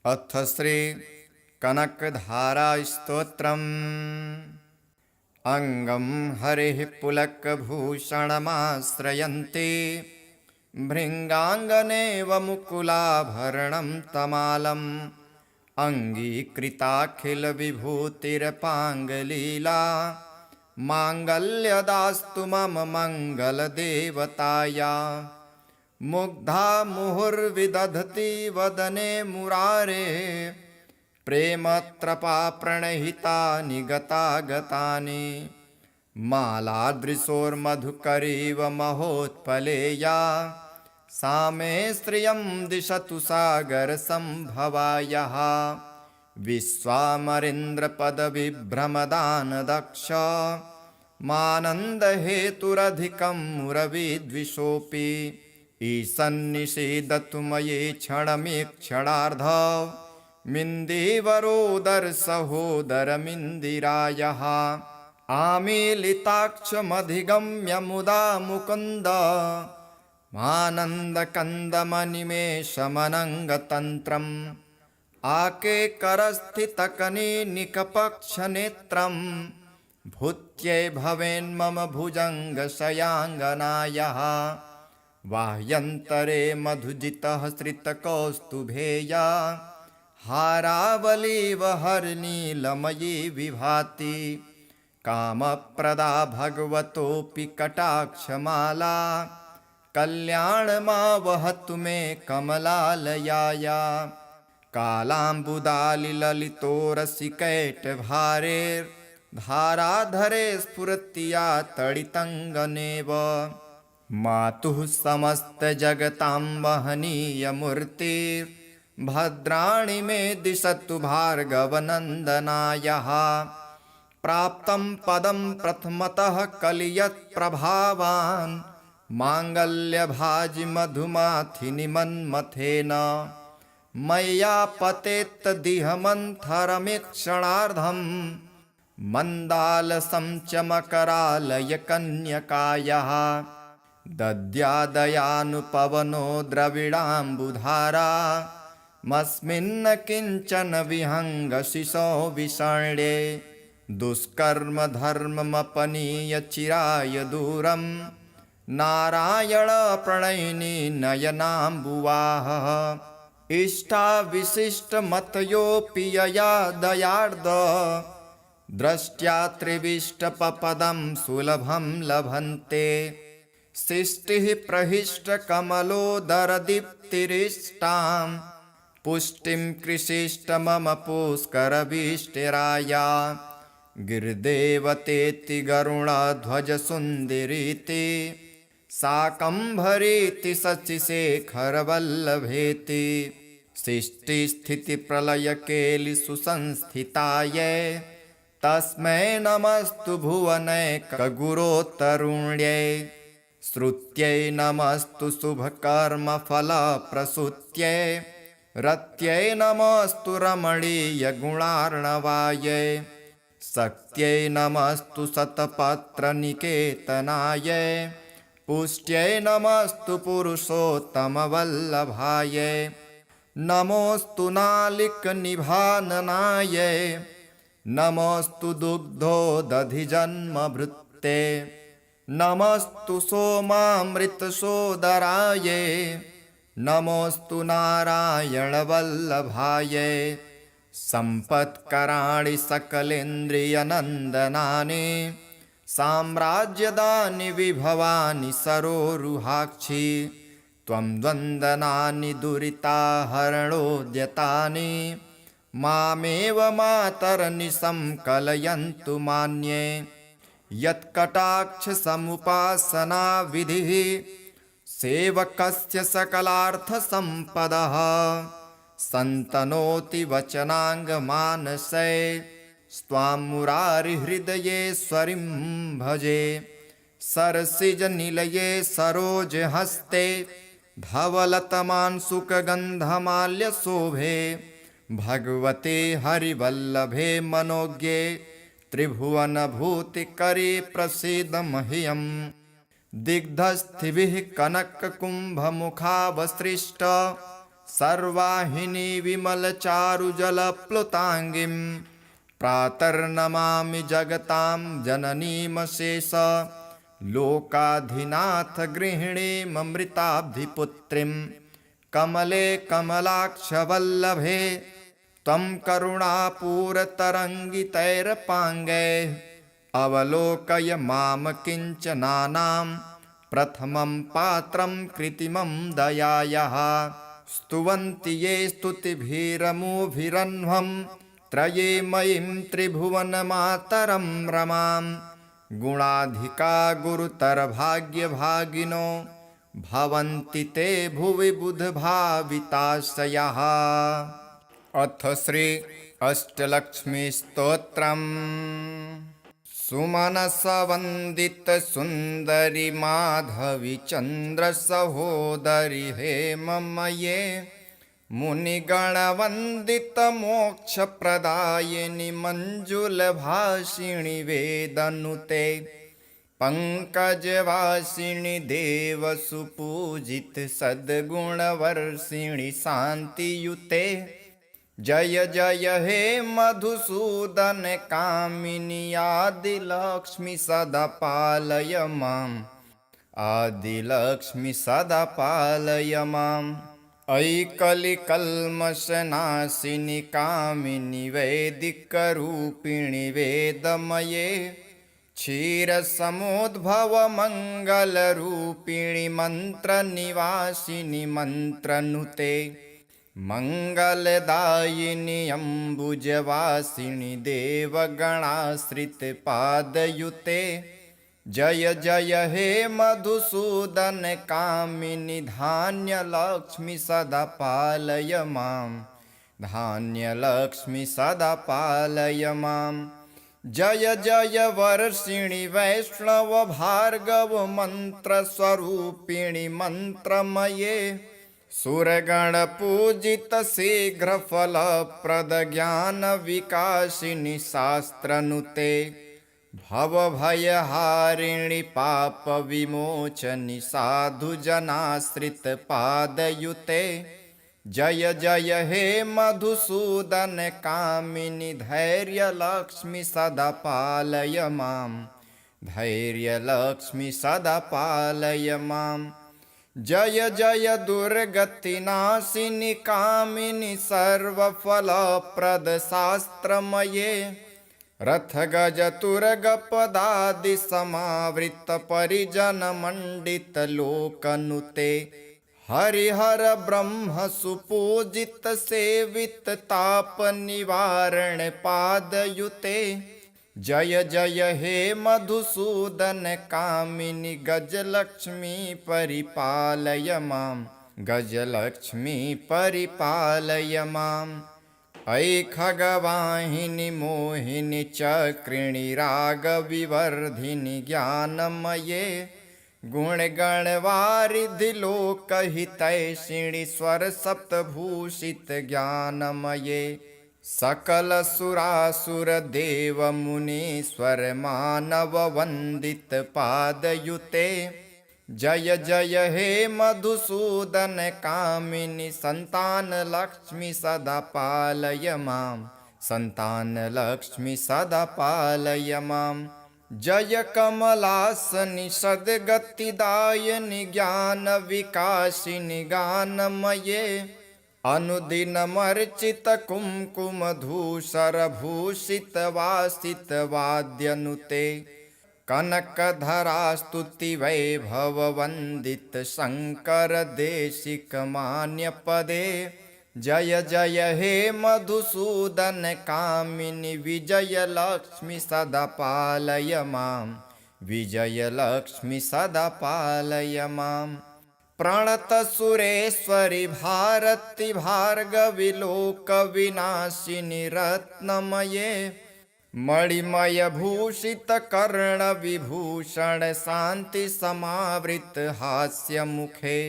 अथ श्री कनकधारा स्तोत्रम्। अंगं हरिः पुलकभूषणमाश्रयन्ति भृङ्गाङ्गनेव मुकुलाभरणं तमालम् अङ्गीकृताखिलविभूतिरपाङ्गलीला माङ्गल्यदास्तु मम मङ्गलदेवताया। मुग्धा मुहुर्विदधति वदने मुरारे प्रेमत्रपा प्रणहितानि गतागतानि मालादृशोर्मधुकरीव महोत्पलेया सा मे श्रियं दिशतु सागरसम्भवायाः। विश्वामरेन्द्रपदविभ्रमदानदक्ष मानन्दहेतुरधिकं मुरविद्विषोऽपि ईशन्निषेदतु मयि क्षणमीक्षणार्ध मिन्दीवरोदरसहोदरमिन्दिरायः। आमीलिताक्षमधिगम्य मुदा मुकुन्द मानन्दकन्दमनिमेषमनङ्गतन्त्रम् आकेकरस्थितकनीनिकपक्षनेत्रम् भूत्यै भवेन्मम भुजङ्गशयाङ्गनायः। बाह्यन्तरे मधुजितः श्रितकौस्तुभेया हारावलीव हरनीलमयी विभाति कामप्रदा भगवतोऽपि कटाक्षमाला कल्याणमावहतु मे कमलालयाया। कालाम्बुदालिललितोरसिकैटभारेर्धाराधरे स्फुरत्या तडितङ्गनेव मातुः समस्तजगतां वहनीयमूर्तिर्भद्राणि मे दिशतु भार्गवनन्दनायः। प्राप्तं पदं प्रथमतः कलियत्प्रभावान् माङ्गल्यभाजि मधुमाथिनि मन्मथेन मय्या पतेत्तदिहमन्थरमीक्षणार्धं मन्दालसं च मकरालयकन्यकायाः। दद्यादयानुपवनो द्रविडाम्बुधारा मस्मिन्न किञ्चन विहङ्गशिशो विषण्ये दुष्कर्म धर्ममपनीय चिराय दूरं नारायण प्रणयिनी नयनाम्बुवाः। इष्टाविशिष्टमतयोऽपि यया दयार्द दृष्ट्या त्रिविष्टपपदं सुलभं लभन्ते सृष्टिः प्रहिष्टकमलोदरदीप्तिरिष्टां पुष्टिं कृषिष्ट मम पुष्करविष्टिराया। गिरिदेवतेति गरुडध्वजसुन्दरीति शाकम्भरीति शशिशेखरवल्लभेति सृष्टिस्थितिप्रलयकेलिसुसंस्थितायै तस्मै नमस्तु भुवनैकगुरोत्तरुण्यै। श्रुत्यै नमस्तु शुभकर्मफलप्रसूत्यै रत्यै नमस्तु रमणीयगुणार्णवायै। शक्त्यै नमस्तु शतपत्रनिकेतनायै पुष्ट्यै नमस्तु पुरुषोत्तमवल्लभायै। नमोऽस्तु नालिकनिभाननायै नमोऽस्तु दुग्धोदधिजन्मभृत्ते नमोऽस्तु सोमामृतसोदरायै नमोऽस्तु नारायणवल्लभायै। सम्पत्कराणि सकलेन्द्रियनन्दनानि साम्राज्यदानि विभवानि सरोरुहाक्षि त्वं द्वन्द्वनानि दुरिताहरणोद्यतानि मामेव मातरनिशं कलयन्तु मान्ये। यत्कटाक्षसमुपासना विधिः सेवकस्य सकलार्थसम्पदः सन्तनोति वचनाङ्गमानसै स्वां मुरारिहृदयेश्वरीं भजे। सरसिजनिलये सरोजहस्ते धवलतमांशुकगन्धमाल्यशोभे भगवते हरिवल्लभे मनोज्ञे त्रिभुवनभूतिकरे प्रसीद मह्यम्। दिग्धस्थिभिः कनककुम्भमुखावसृष्ट सर्वाहिनी विमलचारुजलप्लुताङ्गीं प्रातर्नमामि जगतां जननीमशेष लोकाधिनाथ गृहिणीममृताब्धिपुत्रीं कमले कमलाक्षवल्लभे त्वं करुणापूरतरङ्गितैरपाङ्गैः अवलोकय मां किञ्चनानां प्रथमं पात्रं कृत्रिमं दयायाः स्तुवन्ति ये स्तुतिभिरमुभिरह्वं त्रयीमयीं त्रिभुवनमातरं रमां गुणाधिका गुरुतरभाग्यभागिनो भवन्ति ते भुवि बुधभाविताशयाः। अथ श्री अष्टलक्ष्मीस्तोत्रम्। सुमनसवन्दित सुन्दरि माधवी चन्द्र सहोदरि हेममये मुनिगणवन्दित मोक्षप्रदायिनि मञ्जुलभाषिणि वेदनुते पंकजवासिनि देवसुपूजित सद्गुणवर्षिणि शान्तियुते जय जय हे मधुसूदन कामिनि आदिलक्ष्मि सदा पालय माम् आदिलक्ष्मि सदा पालय माम्। अयि कलिकल्मषनाशिनि कामिनि वैदिकरूपिणि वेदमये क्षीरसमुद्भव मङ्गलरूपिणि मन्त्रनिवासिनि मन्त्रनुते मङ्गलदायिनि अम्बुजवासिनि देवगणाश्रितपादयुते जय जय हे मधुसूदन कामिनि धान्यलक्ष्मि सदा पालय माम् धान्यलक्ष्मि सदा पालय माम्। जय जय वर्षिणि वैष्णव भार्गव मन्त्रस्वरूपिणि मन्त्रमये सुरगणपूजित शीघ्रफलप्रद ज्ञानविकासिनि शास्त्रनुते भवभयहारिणि पापविमोचनि साधुजनाश्रितपादयुते जय जय हे मधुसूदन कामिनि धैर्यलक्ष्मि सदा पालय माम् धैर्यलक्ष्मि सदा पालय माम्। जय जय दुर्गतिनाशिनि कामिनि सर्वफलप्रद शास्त्रमये रथगजतुरगपदादि समावृत परिजनमण्डित लोकनुते हरिहर ब्रह्म सुपूजित सेवित ताप निवारण पादयुते जय जय हे मधुसूदन कामिनि गजलक्ष्मी परिपालय माम् गजलक्ष्मी परिपालय माम्। अयि खगवाहिनि मोहिनि चक्रिणि रागविवर्धिनि ज्ञानमये गुणगणवारिधि लोकहितैषिणि स्वरसप्तभूषित ज्ञानमये सकल सुरासुर देव मुनीश्वर मानव वन्दित पादयुते जय जय हे मधुसूदन कामिनि संतान लक्ष्मि सदा पालय माम् संतान लक्ष्मि सदा पालय माम्। जय कमलासनि सद्गतिदायिनि ज्ञान विकासिनि गानमये अनुदिनमर्चित कुङ्कुम धूसर भूषित वासित वाद्यनुते कनकधरा स्तुति वैभव वन्दित शङ्कर देशिक मान्यपदे जय जय हे मधुसूदन कामिनि विजयलक्ष्मि सदा पालय माम् विजयलक्ष्मि सदा पालय माम्। प्रणत सुरेश्वरि भारति भार्गवि लोक विनाशिनि रत्नमये मणिमय भूषित कर्ण विभूषण शान्ति समावृत हास्य मुखे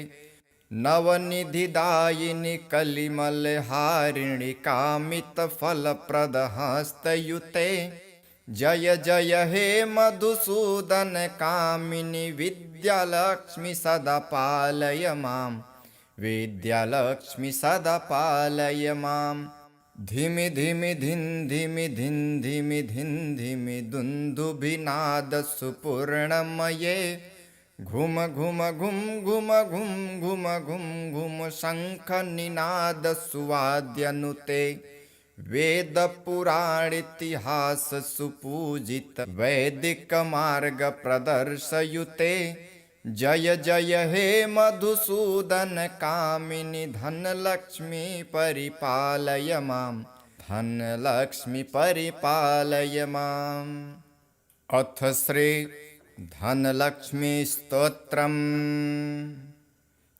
नवनिधिदायिनि कलिमल हारिणि कामित फलप्रद हस्तयुते जय जय हे मधुसूदन कामिनि विद्यालक्ष्मि सदा पालय माम् विद्यालक्ष्मी सदा पालय माम् धिमि धिमि धिन् धिमि धिन् धिमि धिन् धिमि दुन्दुभिनादसु पूर्णमये घुम घुम घुम घुम घुम घुम घुम घुम शङ्खनिनादसु वाद्यनुते वेद पुराण इतिहास सुपूजित वैदिक मार्ग प्रदर्शयुते जय जय हे मधुसूदन कामिनि धनलक्ष्मी परिपालय माम् धनलक्ष्मी परिपालय माम्। अथ श्री धनलक्ष्मी स्तोत्रम्।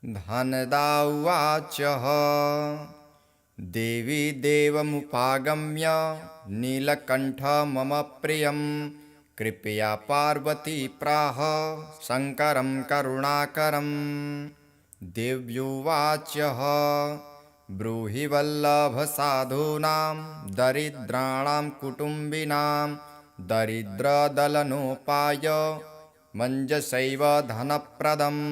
धनदा उवाच देवी देवमुपागम्य नीलकण्ठ मम प्रियं कृपया पार्वती प्राह शङ्करं करुणाकरं। देव्युवाच ब्रूहि वल्लभसाधूनां दरिद्राणां कुटुम्बिनां दरिद्रदलनोपाय मञ्जसैव धनप्रदम्।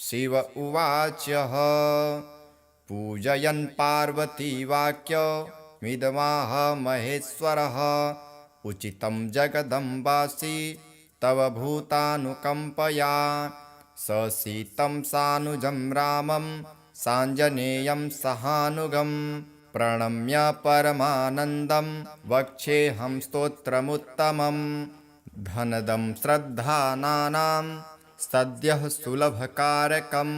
शिव उवाच पूजयन् पार्वती वाक्यमिदमाह महेश्वरः उचितं जगदम्बासि तव भूतानुकम्पया ससीतं सानुजं रामं साञ्जनेयं सहानुगं प्रणम्य परमानन्दं वक्ष्येऽहं स्तोत्रमुत्तमम्। धनदं श्रद्धानानां सद्यः सुलभकारकं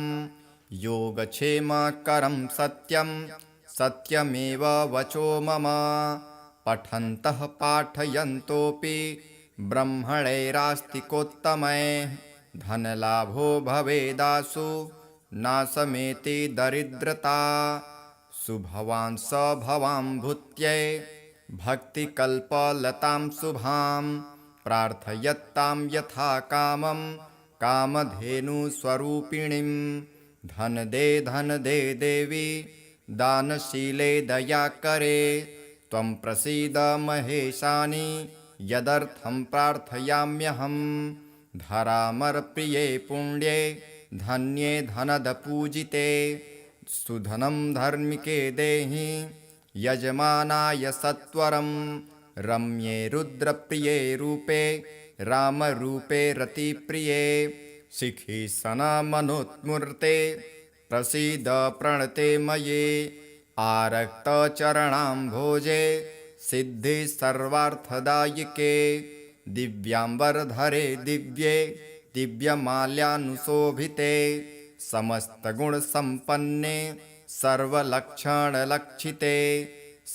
योगक्षेमकरं सत्यं सत्यमेव वचो मम पठन्तः पाठयन्तोऽपि ब्रह्मणैरास्तिकोत्तमैः धनलाभो भवेदासु नाशमेति दरिद्रता सुभवान् स भवां भूत्यै भक्तिकल्पलतां शुभां प्रार्थयत्तां यथा कामं कामधेनुस्वरूपिणीं धन दे देवी दानशीले दयाकरे त्वं प्रसीद महेशानि यदर्थं प्रार्थयाम्यहम्। धरामरप्रिये पुण्ये धन्ये धनदपूजिते सुधनं धर्मिके देहि यजमानाय सत्वरं रम्ये रुद्रप्रिये रूपे रामरूपे रतिप्रिये शिखि सनमनोत्मूर्ते प्रसीद प्रणते मये आरक्तचरणाम्भोजे सिद्धि सर्वार्थदायिके दिव्याम्बरधरे दिव्ये दिव्यमाल्यानुशोभिते समस्तगुणसम्पन्ने सर्वलक्षणलक्षिते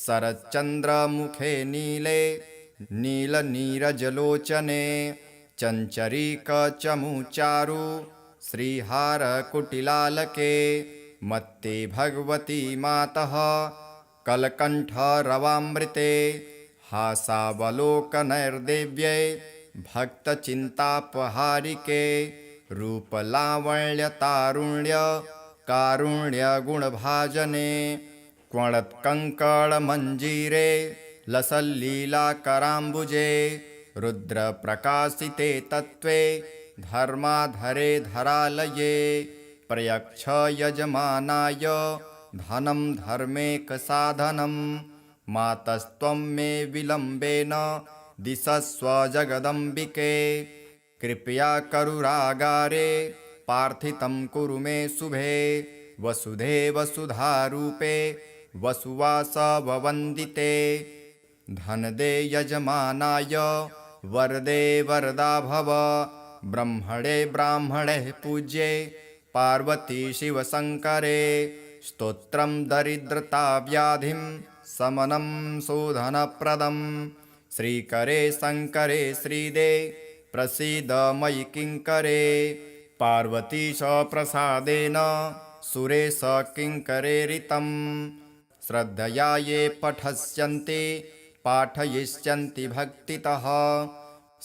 शरच्चन्द्रमुखे नीले नीलनीरजलोचने चञ्चरीकचमुचारु श्रीहारकुटिलालके मत्ते भगवती मातः कलकण्ठरवामृते हासावलोकनैर्देव्यै भक्तचिन्तापहारिके रूपलावण्यतारुण्य कारुण्यगुणभाजने क्वणत्कङ्कणमञ्जीरे लसल्लीलाकराम्बुजे रुद्रप्रकाशिते तत्त्वे धर्माधरे धरालये प्रयच्छ यजमानाय धनं धर्मेकसाधनं मातस्त्वं मे विलम्बेन दिशस्व जगदम्बिके कृपया करुरागारे पार्थितं कुरु मे शुभे वसुधे वसुधारूपे वसुवासववन्दिते धनदे यजमानाय वरदे वरदा भव ब्रह्मणे ब्राह्मणे पूज्ये पार्वती शिवशङ्करे स्तोत्रं दरिद्रताव्याधिं समनं शोधनप्रदं श्रीकरे शङ्करे श्रीदे प्रसीद मयि किङ्करे पार्वतीश प्रसादेन सुरेश किङ्करेरितं श्रद्धया ये पठस्यन्ति पाठयिष्यन्ति भक्तितः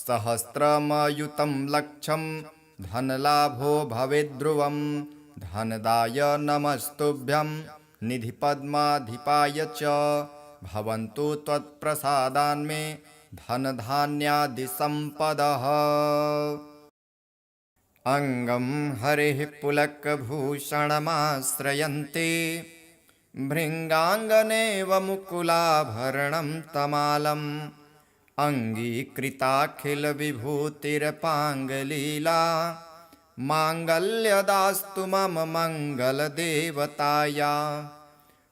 सहस्रमयुतं लक्षं धनलाभो भवेद्ध्रुवं धनदाय नमस्तुभ्यं निधिपद्माधिपाय च भवन्तु त्वत्प्रसादान्मे धनधान्यादिसम्पदः। अङ्गं हरेः पुलकभूषणमाश्रयन्ते भृङ्गाङ्गनेव मुकुलाभरणं तमालम् अङ्गीकृताखिलविभूतिरपाङ्गलीला माङ्गल्यदास्तु मम मङ्गलदेवताया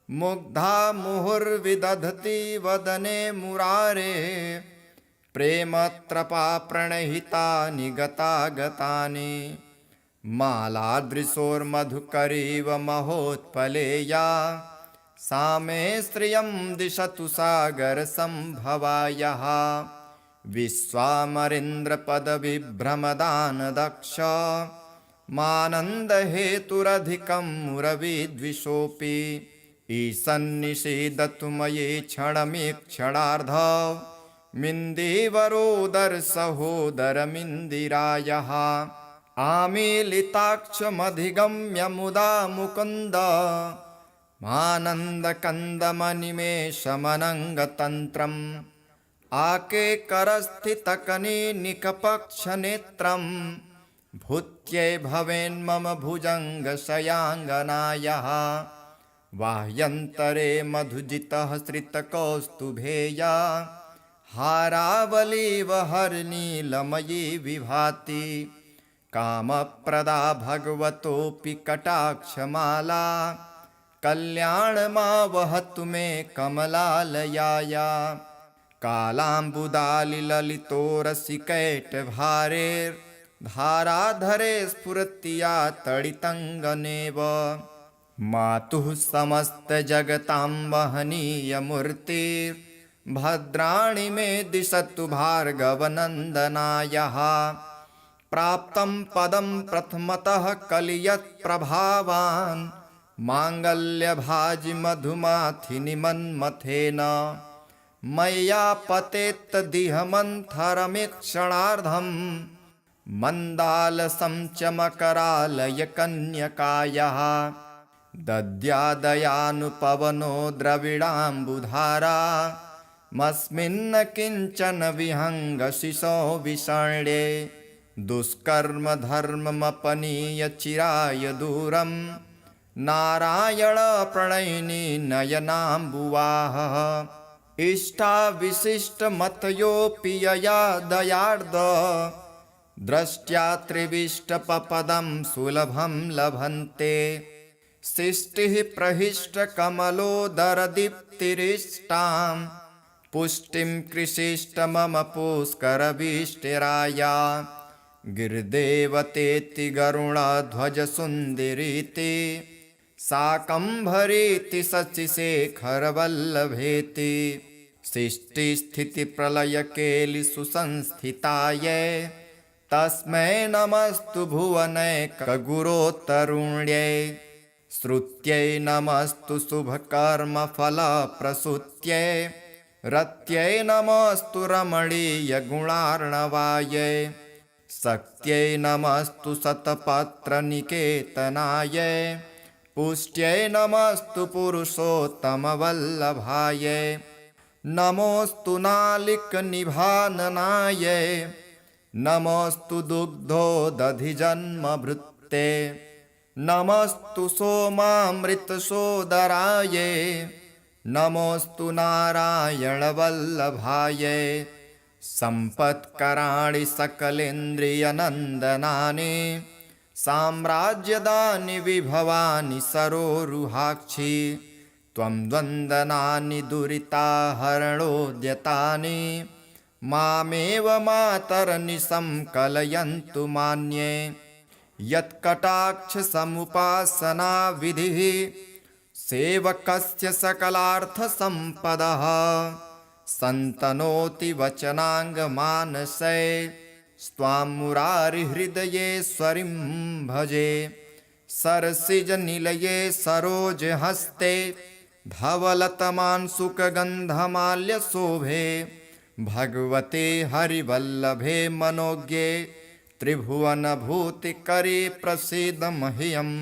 मुग्धा मुहुर्विदधति वदने मुरारे प्रेमत्रपा प्रणहितानि गतागतानि मालादृशोर्मधुकरीव महोत्पलेया सा मे श्रियं दिशतु सागरसम्भवायः विश्वामरेन्द्रपदविभ्रमदानदक्ष मानन्दहेतुरधिकं मुरविद्विषोऽपि ईशन्निषेदतु मयि क्षणमीक्षणार्ध मिन्दीवरोदरसहोदरमिन्दिरायः आमीलिताक्षमधिगम्य मुदा मुकुन्द मानन्दकन्दमनिमेषमनङ्गतन्त्रम् आकेकरस्थितकनीनिकपक्षनेत्रं भूत्यै भवेन्मम भुजङ्गशयाङ्गनायः बाह्यन्तरे मधुजितः श्रितकौस्तुभेया हारावलीव हरनीलमयी विभाति कामप्रदा भगवतोऽपि कटाक्षमाला कल्याणमावहतु मे कमलालयाया कालाम्बुदालिललितोरसिकैटभारेर्धाराधरे स्फुरत्या तडितङ्गनेव मातुः समस्तजगतां वहनीयमूर्तिर्भद्राणि मे दिशतु भार्गवनन्दनायः प्राप्तं पदं प्रथमतः कलियत्प्रभावान् माङ्गल्यभाजि मधुमाथिनि मन्मथेन मय्या पतेत्तदिहमन्थरमीक्षणार्धं मन्दालसंचमकरालयकन्यकायः दद्यादयानुपवनो द्रविडाम्बुधारा मस्मिन्न किञ्चन विहङ्गशिशो विषण्ये दुष्कर्मधर्ममपनीय चिराय दूरं नारायणप्रणयिनी नयनाम्बुवाहः इष्टाविशिष्टमतयोऽपि यया दयार्द दृष्ट्या त्रिविष्टपपदं सुलभं लभन्ते सृष्टिः प्रहिष्टकमलोदरदीप्तिरिष्टां पुष्टिं कृषिष्ट मम पुष्करविष्टिराया गिरिदेवतेति गरुडध्वजसुन्दरीति शाकम्भरीति शशिशेखरवल्लभेति सृष्टिस्थितिप्रलयकेलिसुसंस्थितायै तस्मै नमस्तु भुवनैकगुरोत्तरुण्यै श्रुत्यै नमस्तु शुभकर्मफलप्रसूत्यै रत्यै नमस्तु रमणीयगुणार्णवायै शक्त्यै नमस्तु शतपत्रनिकेतनायै पुष्ट्यै नमस्तु पुरुषोत्तमवल्लभायै नमोऽस्तु नालिकनिभाननायै नमोऽस्तु दुग्धोदधिजन्मभृत्ते नमस्तु सोमामृतसोदरायै नमोऽस्तु नारायणवल्लभायै सम्पत्कराणि सकलेन्द्रियनन्दनानि साम्राज्यदानि विभवानि सरोरुहाक्षि त्वं द्वन्द्वनानि दुरिताहरणोद्यतानि मामेव मातरनिशं कलयन्तु मान्ये यत्कटाक्षसमुपासनाविधिः सेवकस्य सकलार्थसम्पदः सन्तनोति वचनाङ्गमानसे स्वां मुरारिहृदयेश्वरीं भजे सरसिजनिलये सरोजहस्ते धवलतमांशुकगन्धमाल्यशोभे भगवते हरिवल्लभे मनोज्ञे त्रिभुवनभूतिकरे प्रसीद मह्यम्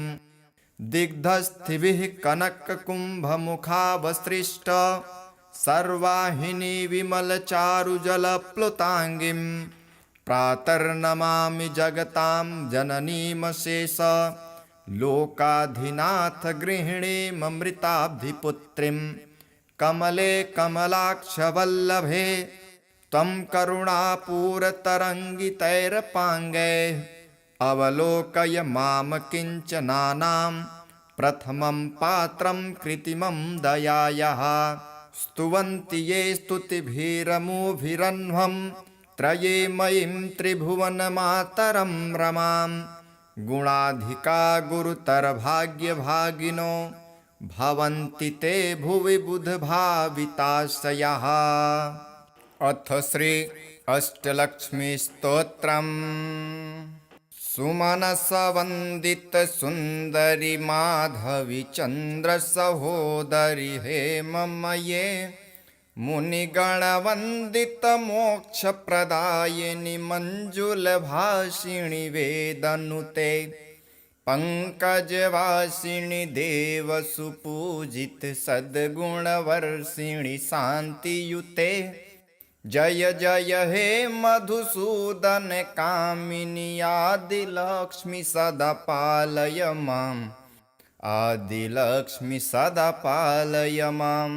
दिग्धस्थिभिः कनककुम्भमुखावसृष्ट सर्वाहिनी विमलचारुजलप्लुताङ्गीं प्रातर्नमामि जगतां जननीमशेष लोकाधिनाथ गृहिणीममृताब्धिपुत्रीं कमले कमलाक्षवल्लभे त्वं करुणापूरतरङ्गितैरपाङ्गैः अवलोकय मां किञ्चनानां प्रथमं पात्रं कृत्रिमं दयायाः स्तुवन्ति ये स्तुतिभिरमुभिरन्वं त्रये मयीं त्रिभुवनमातरं रमां गुणाधिका गुरुतरभाग्यभागिनो भवन्ति ते भुवि बुधभाविताशयाः। अथ श्री अष्टलक्ष्मीस्तोत्रम्। सुमनसवन्दित सुन्दरि माधवी चन्द्र सहोदरि हेममये मुनिगणवन्दित मोक्षप्रदायिनि मञ्जुलभाषिणि वेदनुते पंकजवासिनि देवसुपूजित सद्गुणवर्षिणि शान्तियुते जय जय हे मधुसूदन कामिनी आदिलक्ष्मी सदा पालय माम् आदिलक्ष्मी सदा पालय माम्।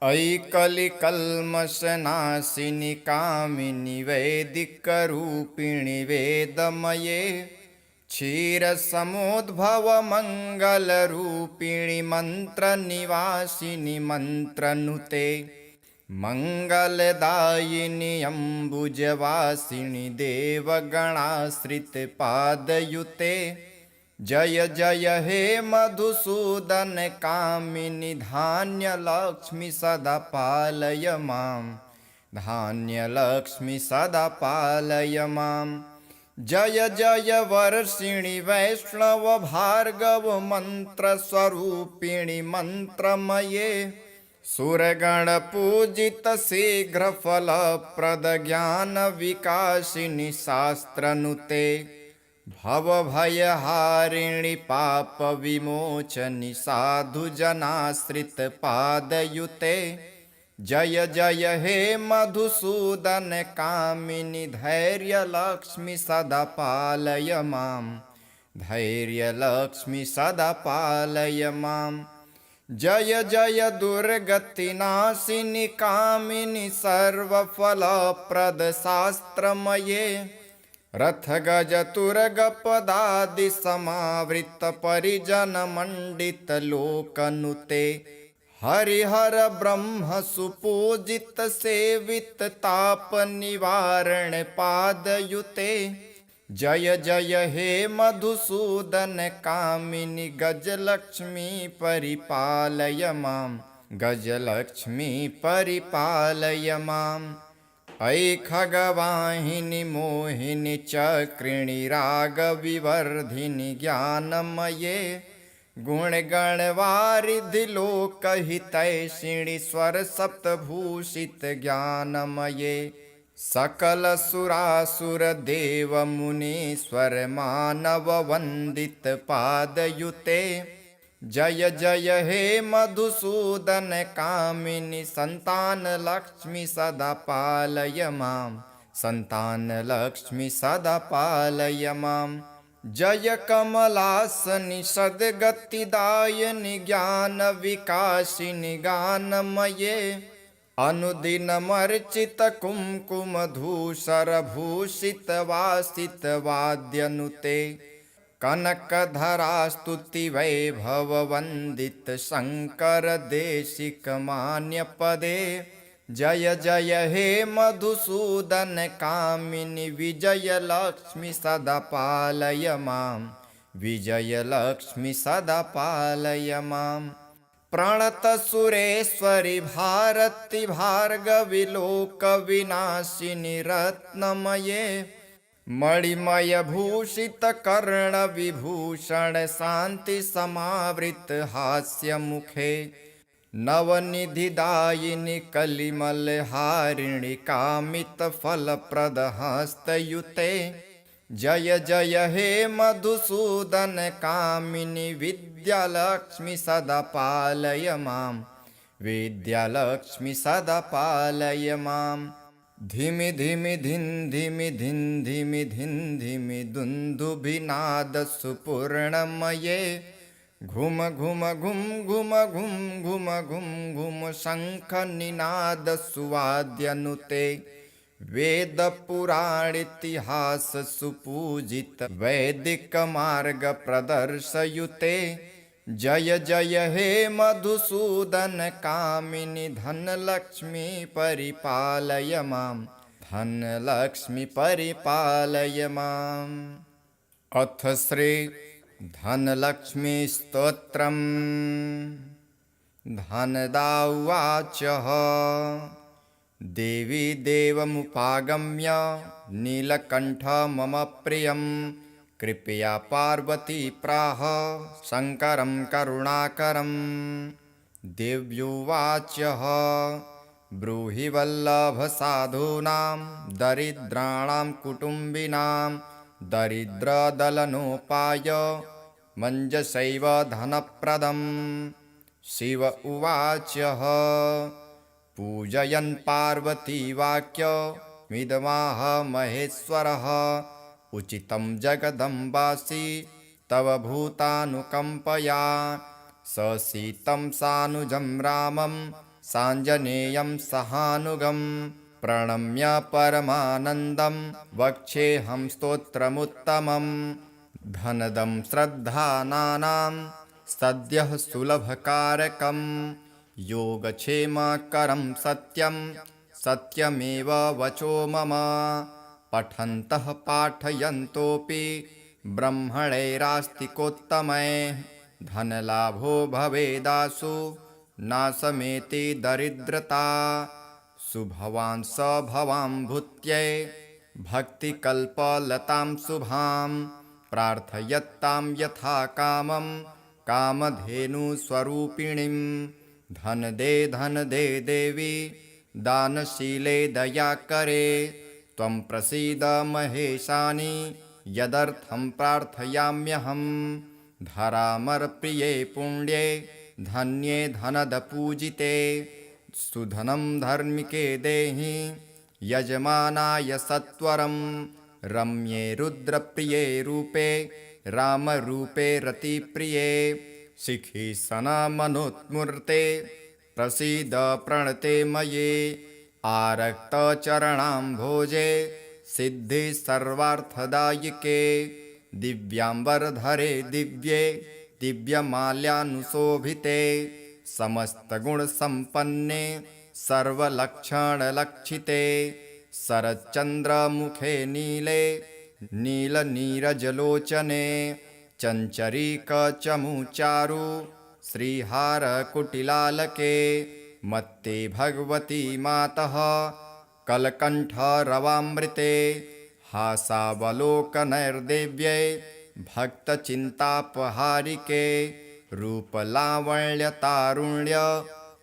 अयि कलिकल्मषनाशिनि कामिनि वैदिकरूपिणि वेदमये क्षीरसमुद्भव मङ्गलरूपिणि मन्त्रनिवासिनि मन्त्रनुते मङ्गलदायिनि अम्बुजवासिनि देवगणाश्रितपादयुते जय जय हे मधुसूदन कामिनि धान्यलक्ष्मी सदा पालय माम् धान्यलक्ष्मी सदा पालय माम्। जय जय वर्षिणि वैष्णव भार्गव मन्त्रस्वरूपिणि मन्त्रमये सुरगणपूजित शीघ्रफलप्रद ज्ञानविकासिनि शास्त्रनुते भवभयहारिणि पापविमोचनि साधुजनाश्रितपादयुते जय जय हे मधुसूदन कामिनि धैर्यलक्ष्मी सदा पालय माम् धैर्यलक्ष्मी सदा पालय माम्। जय जय दुर्गतिनाशिनि कामिनि सर्वफलप्रद शास्त्रमये रथगजतुरगपदादि समावृत परिजनमण्डित लोकनुते हरिहर ब्रह्म सुपूजित सेवित ताप निवारण पादयुते जय जय हे मधुसूदन कामिनि गजलक्ष्मी परिपालय माम् गजलक्ष्मी परिपालय माम्। अयि खगवाहिनि मोहिनि चक्रिणि रागविवर्धिनि ज्ञानमये गुणगणवारिधि लोकहितैषिणि स्वरसप्तभूषित ज्ञानमये सकलसुरासुर देव मुनीश्वर मानव वन्दित पादयुते जय जय हे मधुसूदन कामिनि सन्तानलक्ष्मी सदा पालय माम् सन्तानलक्ष्मी सदा पालय माम्। जय कमलासनि सद्गतिदायिनि ज्ञानविकासिनि गानमये अनुदिनमर्चित कुङ्कुमधूसरभूषित वासित वाद्यनुते कनकधरास्तुति वैभव वन्दित शङ्कर देशिक मान्यपदे जय जय हे मधुसूदन कामिनि विजयलक्ष्मी सदा पालय माम् विजयलक्ष्मी सदा पालय माम्। प्रणत सुरेश्वरि भारति भार्गवि लोक विनाशिनि रत्नमये मणिमय भूषित कर्ण विभूषण शांति समावृत हास्य मुखे नवनिधिदायिनि कलिमल हारिणि कामित फलप्रद हस्तयुते जय जय हे मधुसूदन कामिनि विद्यालक्ष्मी सदा पालय माम् विद्यालक्ष्मी सदा पालय माम्। धिमि धिमि धिन् धिमि धिन् धिमि धिन् धिमि दुन्दुभिनादसुपूर्णमये घुम घुम घुम घुम घुम घुम घुम घुम शङ्खनिनादसुवाद्यनुते वेदपुराणेतिहास सुपूजित वैदिकमार्ग प्रदर्शयुते जय जय हे मधुसूदन कामिनि धनलक्ष्मी परिपालय मां धनलक्ष्मी परिपालय माम्। अथ श्री धनलक्ष्मी स्तोत्रम्। धनदा उवाच देवी देवमुपागम्य नीलकण्ठ मम प्रियं कृपया पार्वती प्राह शङ्करं करुणाकरं। देव्युवाच ब्रूहि वल्लभसाधूनां दरिद्राणां कुटुम्बिनां दरिद्रदलनोपाय मञ्जसैव धनप्रदम्। शिव उवाच पूजयन् पार्वती वाक्यमिदमाह महेश्वरः उचितं जगदम्बासि तव भूतानुकम्पया ससीतं सानुजं रामं साञ्जनेयं सहानुगं प्रणम्य परमानन्दं वक्ष्येऽहं स्तोत्रमुत्तमम्। धनदं श्रद्धानानां सद्यः सुलभकारकं योगक्षेमकरं सत्यं सत्यमेव वचो मम पठन्तः पाठयन्तोऽपि ब्रह्मणैरास्तिकोत्तमैः धनलाभो भवेदासु नाशमेति दरिद्रता सुभवान् स भवां भूत्यै भक्तिकल्पलतां शुभां प्रार्थयत्तां यथा कामं कामधेनुस्वरूपिणीं धन दे देवी दानशीले दयाकरे त्वं प्रसीद महेशानि यदर्थं प्रार्थयाम्यहं धरामरप्रिये पुण्ये धन्ये धनदपूजिते सुधनं धर्मिके देहि यजमानाय सत्वरं रम्ये रुद्रप्रिये रूपे रामरूपे रतिप्रिये शिखि सनमनोत्मूर्ते प्रसीद प्रणते मये आरक्तचरणाम्भोजे सिद्धि सर्वार्थदायिके दिव्याम्बरधरे दिव्ये दिव्यमाल्यानुशोभिते समस्तगुणसम्पन्ने सर्वलक्षणलक्षिते शरच्चन्द्रमुखे नीले नीलनीरजलोचने चञ्चरीकचमुचारु श्रीहारकुटिलालके मत्ते भगवती मातः कलकण्ठरवामृते हासावलोकनैर्देव्यै भक्तचिन्तापहारिके रूपलावण्यतारुण्य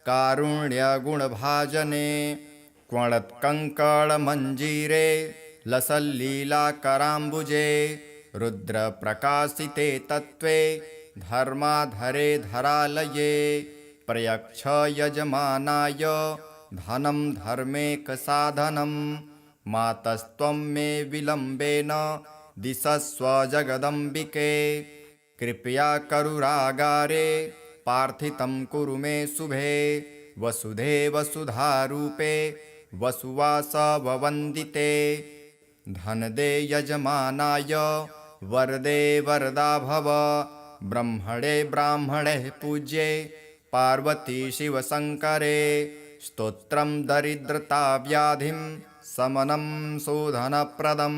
कारुण्यगुणभाजने क्वणत्कङ्कणमञ्जीरे लसल्लीलाकराम्बुजे रुद्रप्रकाशिते तत्त्वे धर्माधरे धरालये प्रयच्छ यजमानाय धनं धर्मेकसाधनं मातस्त्वं मे विलम्बेन दिशस्व जगदम्बिके कृपया करुरागारे पार्थितं कुरु मे शुभे वसुधे वसुधारूपे वसुवासववन्दिते धनदे यजमानाय वरदे वरदा भव ब्रह्मणे ब्राह्मणे पूज्ये पार्वती शिवशङ्करे स्तोत्रं दरिद्रताव्याधिं शमनं शोधनप्रदं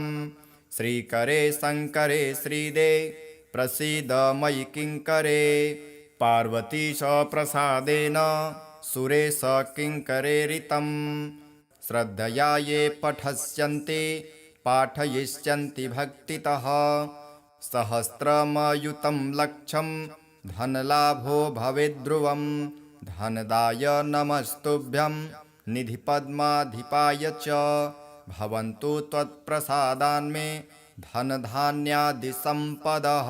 श्रीकरे शङ्करे श्रीदे प्रसीद मयि किङ्करे पार्वतीश प्रसादेन सुरेश किङ्करेरितं श्रद्धया ये पठस्यन्ति पाठयिष्यन्ति भक्तितः सहस्रमयुतं लक्षं धनलाभो भवेद्ध्रुवं धनदाय नमस्तुभ्यं निधिपद्माधिपाय च भवन्तु त्वत्प्रसादान्मे धनधान्यादिसम्पदः।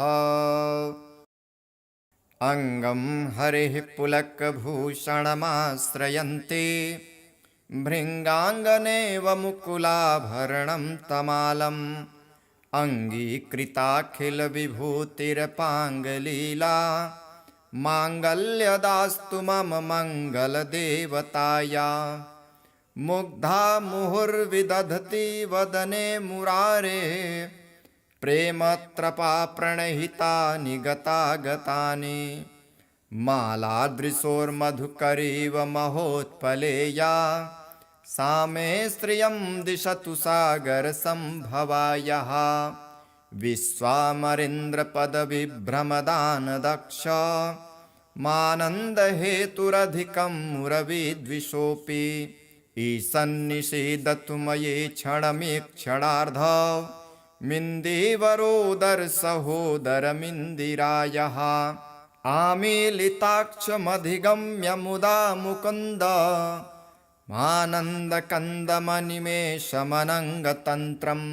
अङ्गं हरिः पुलकभूषणमाश्रयन्ति भृङ्गाङ्गनेव मुकुलाभरणं तमालम् अङ्गीकृताखिलविभूतिरपाङ्गलीला माङ्गल्यदास्तु मम मङ्गलदेवताया मुग्धा मुहुर्विदधति वदने मुरारे प्रेमत्रपा प्रणहितानि गतागतानि मालादृशोर्मधुकरीव महोत्पलेया सा मे श्रियं दिशतु सागरसम्भवायाः विश्वामरेन्द्रपदविभ्रमदानदक्ष मानन्दहेतुरधिकं मुरविद्विषोऽपि ईशन्निषीदतु मयि क्षणमीक्षणार्ध मिन्दीवरोदरसहोदरमिन्दिरायः आमीलिताक्षमधिगम्य मुदा मुकुन्द मानन्दकन्दमनिमेषमनङ्गतन्त्रम्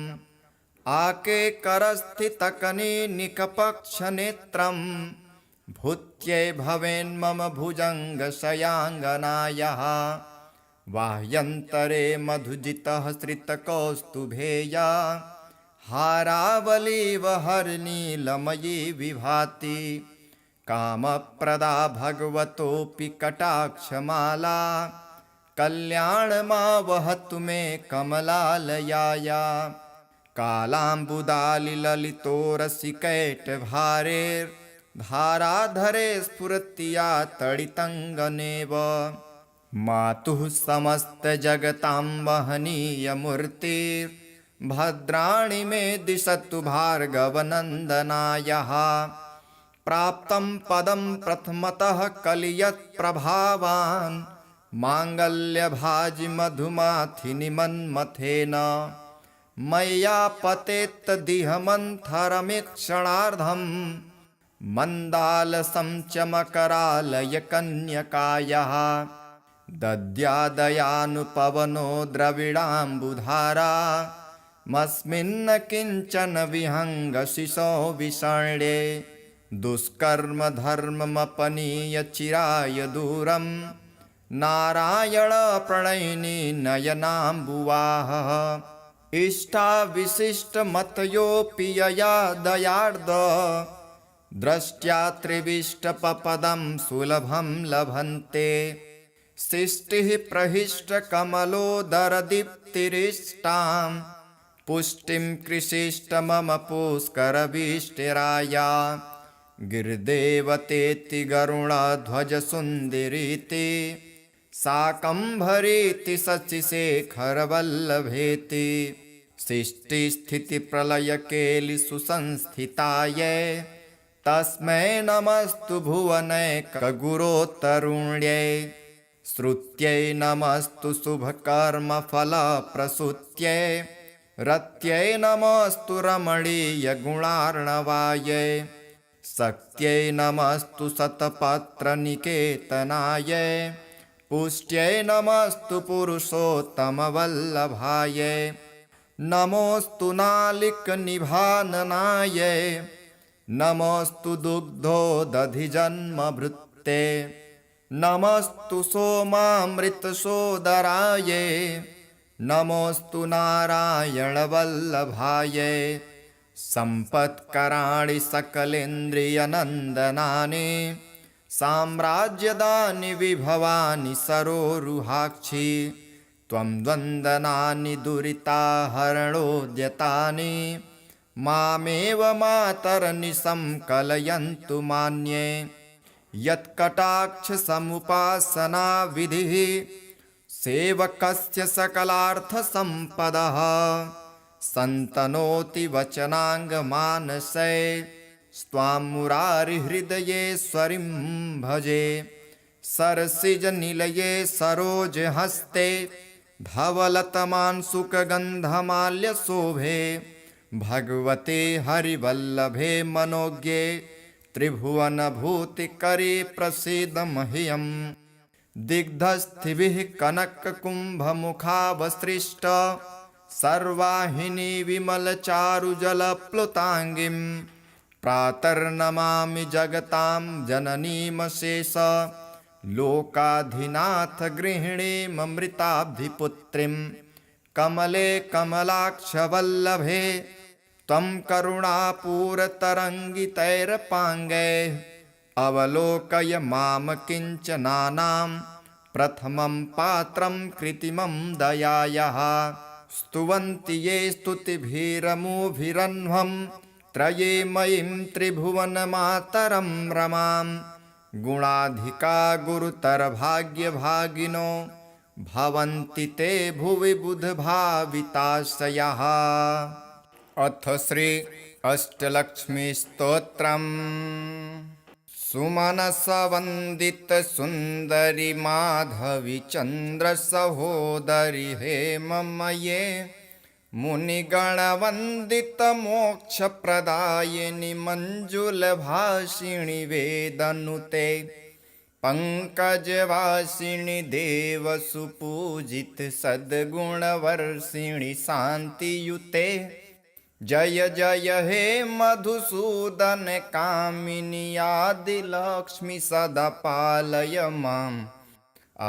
आकेकरस्थितकनीनिकपक्षनेत्रं भूत्यै भवेन्मम भुजङ्गशयाङ्गनायः बाह्यन्तरे मधुजितः श्रितकौस्तुभेया हारावलीव हरनीलमयी विभाति कामप्रदा भगवतोऽपि कटाक्षमाला कल्याणमावहतु मे कमलालयाया कालाम्बुदालिललितोरसिकैटभारेर्धाराधरे स्फुरत्या तडितङ्गनेव मातुः समस्तजगतां वहनीयमूर्तिर्भद्राणि मे दिशतु भार्गवनन्दनायः प्राप्तं पदं प्रथमतः कलियत्प्रभावान् माङ्गल्यभाजि मधुमाथिनि मन्मथेन मय्या पतेत्तदिहमन्थरमीक्षणार्धं मन्दालसं च मकरालयकन्यकायाः दद्यादयानुपवनो द्रविडाम्बुधारा मस्मिन्न किञ्चन विहङ्गशिशो विषण्ये दुष्कर्मधर्ममपनीय चिराय दूरं नारायणप्रणयिनी नयनाम्बुवाहः इष्टाविशिष्टमतयोऽपि यया दयार्द द्रष्ट्या त्रिविष्टपपदं सुलभं लभन्ते सृष्टिः प्रहिष्टकमलोदरदीप्तिरिष्टां पुष्टिं कृषिष्ट मम पुष्करविष्टिराया गिरिदेवतेति गरुडध्वजसुन्दरीति शाकम्भरीति शशिशेखरवल्लभेति सृष्टिस्थितिप्रलयकेलिसुसंस्थितायै तस्मै नमस्तु भुवनैकगुरोत्तरुण्यै श्रुत्यै नमस्तु शुभकर्मफलप्रसूत्यै रत्यै नमस्तु रमणीयगुणार्णवायै शक्त्यै नमस्तु शतपत्रनिकेतनायै पुष्ट्यै नमस्तु पुरुषोत्तमवल्लभायै नमोऽस्तु नालिकनिभाननायै नमोऽस्तु दुग्धोदधिजन्मभृत्ते नमस्तु सोमामृतसोदरायै नमोऽस्तु नारायणवल्लभायै सम्पत्कराणि सकलेन्द्रियनन्दनानि साम्राज्यदानि विभवानि सरोरुहाक्षि त्वं द्वन्द्वनानि दुरिताहरणोद्यतानि मामेव मातरनिशं कलयन्तु मान्ये यत्कटाक्षसमुपासनाविधिः सेवकस्य सकलार्थसम्पदः सन्तनोति वचनाङ्गमानसै स्वां मुरारिहृदयेश्वरीं भजे सरसिजनिलये सरोजहस्ते धवलतमांसुकगन्धमाल्यशोभे भगवते हरिवल्लभे मनोज्ञे त्रिभुवनभूतिकरे प्रसीद मह्यम् दिग्धस्थिभिः कनककुम्भमुखावसृष्ट सर्वाहिनी विमलचारुजलप्लुताङ्गीं प्रातर्नमामि जगतां जननीमशेष लोकाधिनाथ गृहिणीममृताब्धिपुत्रीं कमले कमलाक्षवल्लभे त्वं करुणापूरतरङ्गितैरपाङ्गैः अवलोकय मां किञ्चनानां प्रथमं पात्रं कृत्रिमं दयायाः स्तुवन्ति ये स्तुतिभिरमुभिरन्ध्वं त्रये मयीं त्रिभुवनमातरं रमां गुणाधिका गुरुतरभाग्यभागिनो भवन्ति ते भुवि बुधभाविताशयाः। अथ श्री अष्टलक्ष्मीस्तोत्रम्। सुमनसवन्दित सुन्दरि माधवी चन्द्र सहोदरि हेममये मुनिगणवन्दित मोक्षप्रदायिनि मञ्जुलभाषिणि वेदनुते पंकजवासिनि देवसुपूजित सद्गुणवर्षिणि शान्तियुते जय जय हे मधुसूदन कामिनि आदिलक्ष्मि सदा पालय माम्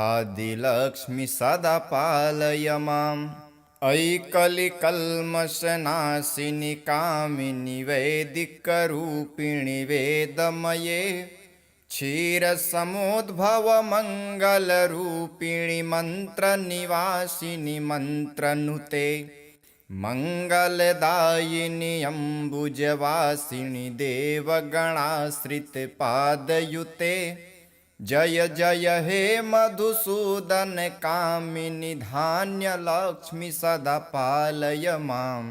आदिलक्ष्मि सदा पालय माम्। अयि कलिकल्मषनाशिनि कामिनि वैदिकरूपिणि वेदमये क्षीरसमुद्भव मङ्गलरूपिणि मन्त्रनिवासिनि मन्त्रनुते मङ्गलदायिनि अम्बुजवासिनि देवगणाश्रितपादयुते जय जय हे मधुसूदन कामिनि धान्यलक्ष्मि सदा पालय माम्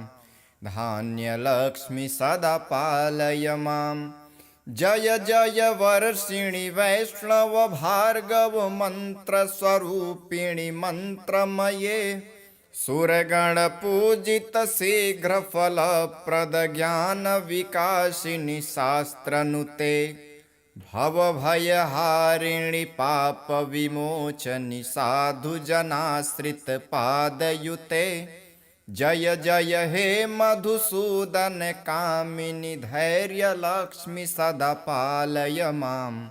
धान्यलक्ष्मि सदा पालय माम्। जय जय वर्षिणि वैष्णव भार्गव मन्त्रस्वरूपिणि मन्त्रमये सुरगणपूजित शीघ्रफलप्रद ज्ञानविकासिनि शास्त्रनुते भवभयहारिणि पापविमोचनि साधुजनाश्रितपादयुते जय जय हे मधुसूदन कामिनि धैर्यलक्ष्मि सदा पालय माम्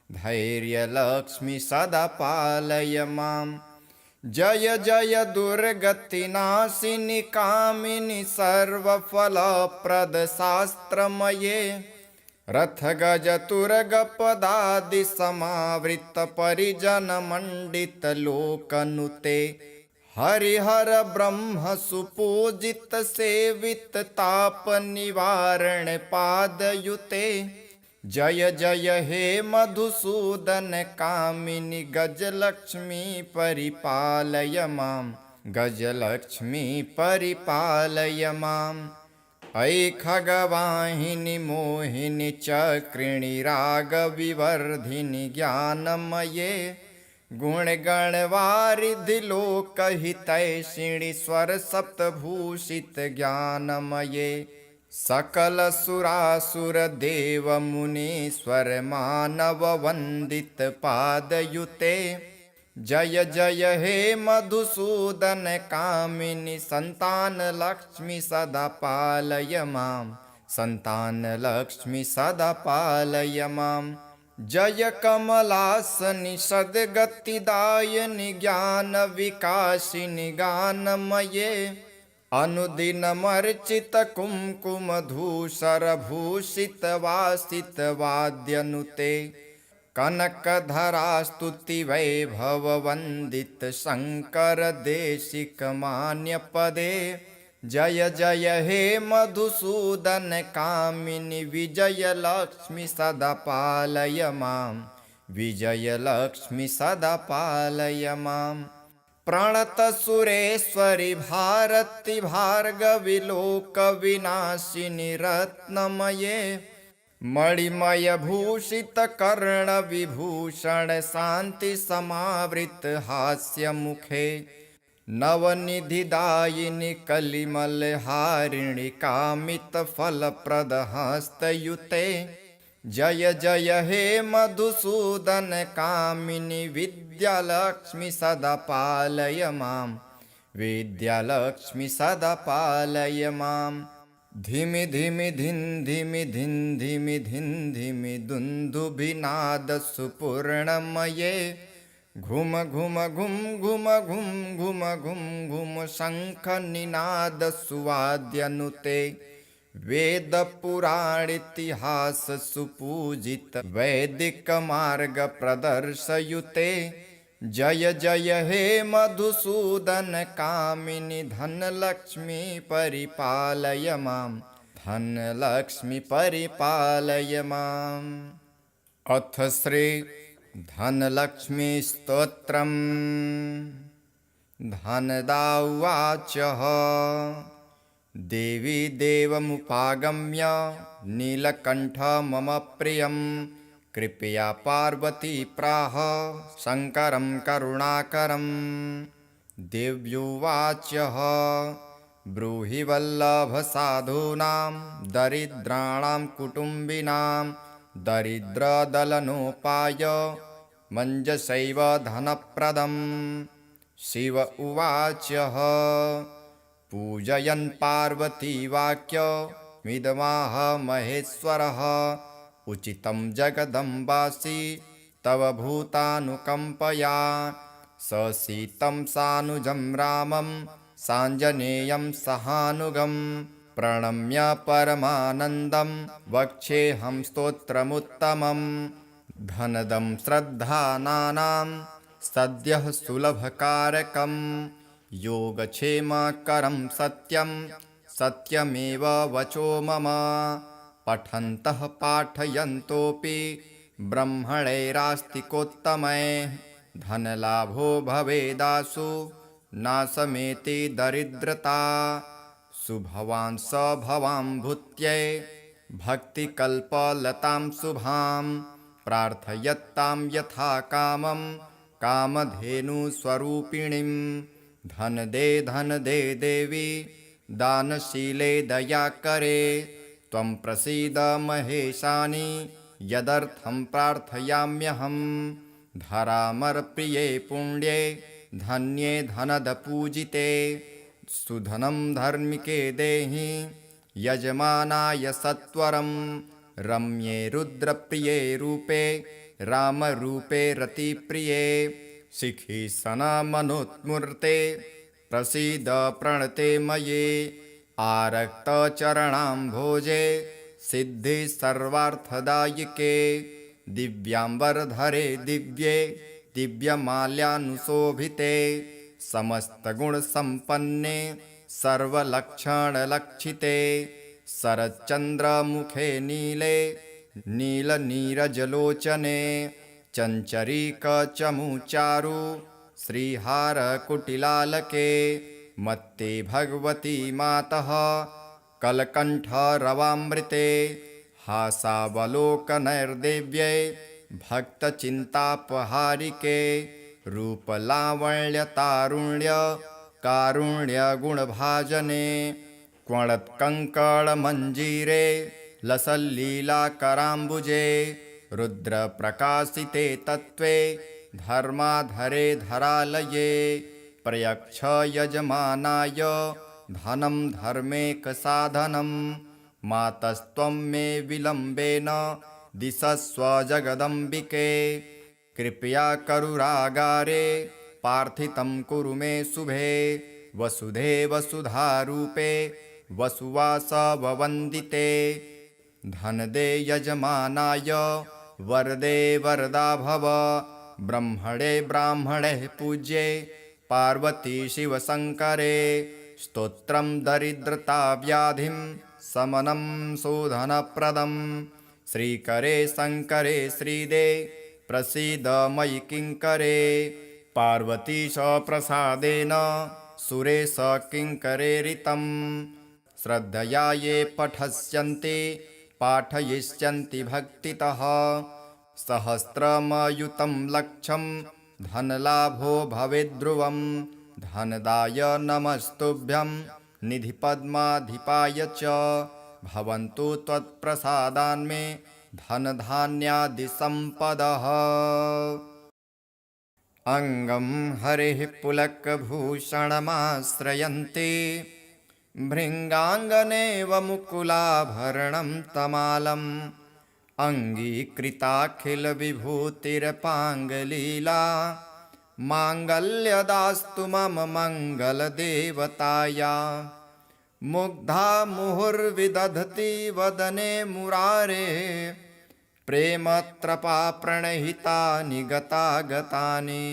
धैर्यलक्ष्मि सदा पालय माम्। जय जय दुर्गतिनाशिनि कामिनि सर्वफलप्रद शास्त्रमये रथगजतुरगपदादि समावृत परिजनमण्डित लोकनुते हरिहर ब्रह्म सुपूजित सेवित ताप निवारण पादयुते जय जय हे मधुसूदन कामिनि गजलक्ष्मी परिपालय माम् गजलक्ष्मी परिपालय माम्। अयि खगवाहिनि मोहिनि चक्रिणि रागविवर्धिनि ज्ञानमये गुणगणवारिधि लोकहितैषिणि स्वरसप्तभूषित ज्ञानमये सकलसुरासुर देव मुनीश्वर मानव वन्दित पादयुते जय जय हे मधुसूदन कामिनि संतानलक्ष्मि सदा पालय माम् संतानलक्ष्मि सदा पालय माम्। जय कमलासनि सद्गतिदायिनि ज्ञानविकासिनि गानमये अनुदिनमर्चित कुङ्कुमधूसरभूषित वासित वाद्यनुते कनकधरास्तुति वैभव वन्दित शङ्कर देशिक मान्यपदे जय जय हे मधुसूदन कामिनि विजयलक्ष्मि सदा पालय माम् विजयलक्ष्मि सदा पालय माम्। प्रणत सुरेश्वरि भारति भार्गवि लोक विनाशिनि रत्नमये मणिमय भूषित कर्ण विभूषण शांति समावृत हास्य मुखे नवनिधिदायिनि कलिमल हारिणि कामित फलप्रद हस्तयुते जय जय हे मधुसूदन कामिनि विद्यालक्ष्मि सदा पालय माम् विद्यालक्ष्मि सदा पालय माम्। धिमि धिमि धिन् धिमि धिन् धिमि धिन् धिमि दुन्दुभिनादसुपूर्णमये घुम घुम घुम घुम घुम घुम घुम घुम शङ्खनिनादसुवाद्यनुते वेदपुराणेतिहाससुपूजित वैदिकमार्गप्रदर्शयुते जय जय हे मधुसूदन कामिनि धनलक्ष्मी परिपालय मां धनलक्ष्मी परिपालय माम्। अथ श्री धनलक्ष्मी स्तोत्रम्। धनदा उवाच देवी देवमुपागम्य नीलकण्ठ मम प्रियं कृपया पार्वती प्राह शङ्करं करुणाकरं। देव्युवाच ब्रूहि वल्लभसाधूनां दरिद्राणां कुटुम्बिनां दरिद्रदलनोपाय मञ्जसैव धनप्रदम्। शिव उवाच पूजयन् पार्वती वाक्यमिदमाह महेश्वरः उचितं जगदम्बासि तव भूतानुकम्पया ससीतं सानुजं रामं साञ्जनेयं सहानुगं प्रणम्य परमानन्दं वक्ष्येऽहं स्तोत्रमुत्तमम्। धनदं श्रद्धानानां सद्यः सुलभकारकं योगक्षेमकरं सत्यं सत्यमेव वचो मम। पठन्तः पाठयन्तोऽपि ब्रह्मणैरास्तिकोत्तमैः धनलाभो भवेदासु नाशमेति दरिद्रता। सुभवान् स भवां भूत्यै भक्तिकल्पलतां शुभां प्रार्थयत्तां यथा कामं कामधेनुस्वरूपिणीं। धन दे देवी दानशीले दयाकरे त्वं प्रसीद महेशानि यदर्थं प्रार्थयाम्यहम्। धरामरप्रिये पुण्ये धन्ये धनदपूजिते सुधनं धार्मिके देहि यजमानाय सत्वरं। रम्ये रुद्रप्रिये रूपे रामरूपे रतिप्रिये शिखि सनमनोत्मूर्ते प्रसीद प्रणते मये। आरक्तचरणाम्भोजे सिद्धि सर्वार्थदायिके दिव्याम्बरधरे दिव्ये दिव्यमाल्यानुशोभिते समस्तगुणसम्पन्ने सर्वलक्षणलक्षिते शरच्चन्द्रमुखे नीले नीलनीरजलोचने चञ्चरीकचमुचारु श्रीहारकुटिलालके मत्ते भगवती मातः कलकण्ठरवामृते हासावलोकनैर्देव्ये भक्तचिन्तापहारिके रूपलावण्यतारुण्य कारुण्यगुणभाजने क्वणत्कङ्कणमञ्जीरे लसल्लीलाकराम्बुजे रुद्रप्रकाशिते तत्त्वे धर्माधरे धरालये प्रयच्छ यजमानाय धनं धर्मेकसाधनं मातस्त्वं मे विलम्बेन दिशस्व जगदम्बिके कृपया करुरागारे पार्थितं कुरु मे शुभे वसुधे वसुधारूपे वसुवासववन्दिते धनदे यजमानाय वरदे वरदा भव ब्रह्मणे ब्राह्मणे पूज्ये पार्वती शिवशङ्करे स्तोत्रं दरिद्रता व्याधिं समनं शोधनप्रदं श्रीकरे शङ्करे श्रीदे प्रसीद मयि किङ्करे पार्वतीश प्रसादेन सुरेश किङ्करेरितं श्रद्धया ये पठस्यन्ति पाठयिष्यन्ति भक्तितः सहस्रमयुतं लक्षं धनलाभो भवेद्ध्रुवं धनदाय नमस्तुभ्यं निधिपद्माधिपाय च भवन्तु त्वत्प्रसादान्मे धनधान्यादिसम्पदः। अङ्गं हरेः पुलकभूषणमाश्रयन्ति भृङ्गाङ्गनेव मुकुलाभरणं तमालम् अङ्गीकृताखिलविभूतिरपाङ्गलीला माङ्गल्यदास्तु मम मङ्गलदेवताया मुग्धा मुहुर्विदधति वदने मुरारे प्रेमत्रपा प्रणहितानि गतागतानि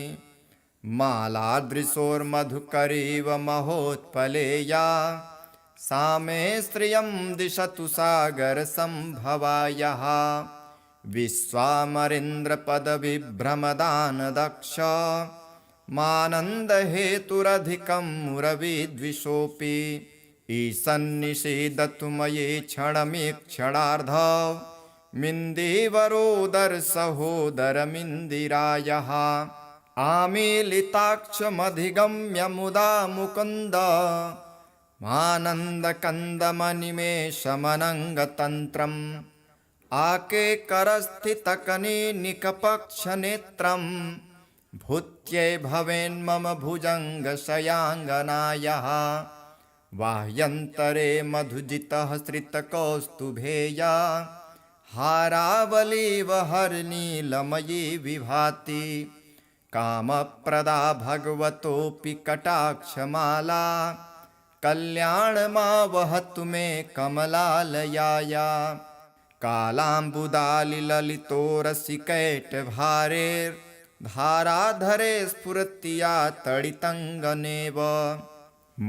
मालादृशोर्मधुकरीव महोत्पलेया सा मे श्रियं दिशतु सागरसम्भवायः विश्वामरेन्द्रपदविभ्रमदानदक्ष मानन्दहेतुरधिकं मुरविद्विषोऽपि ईशन्निषेदतु मयि क्षणमीक्षणार्ध मिन्दीवरोदरसहोदरमिन्दिरायः आमीलिताक्षमधिगम्य मुदा मुकुन्द मानन्दकन्दमनिमेषमनङ्गतन्त्रम् आकेकरस्थितकनीनिकपक्षनेत्रम् भूत्यै भवेन्मम भुजङ्गशयाङ्गनायः बाह्यन्तरे मधुजितः श्रितकौस्तुभेया हारावलीव हरनीलमयी विभाति कामप्रदा भगवतोऽपि कटाक्षमाला कल्याणमावहतु मे कमलालयाया कालाम्बुदालिललितोरसिकैटभारेर्धाराधरे स्फुरत्या तडितङ्गनेव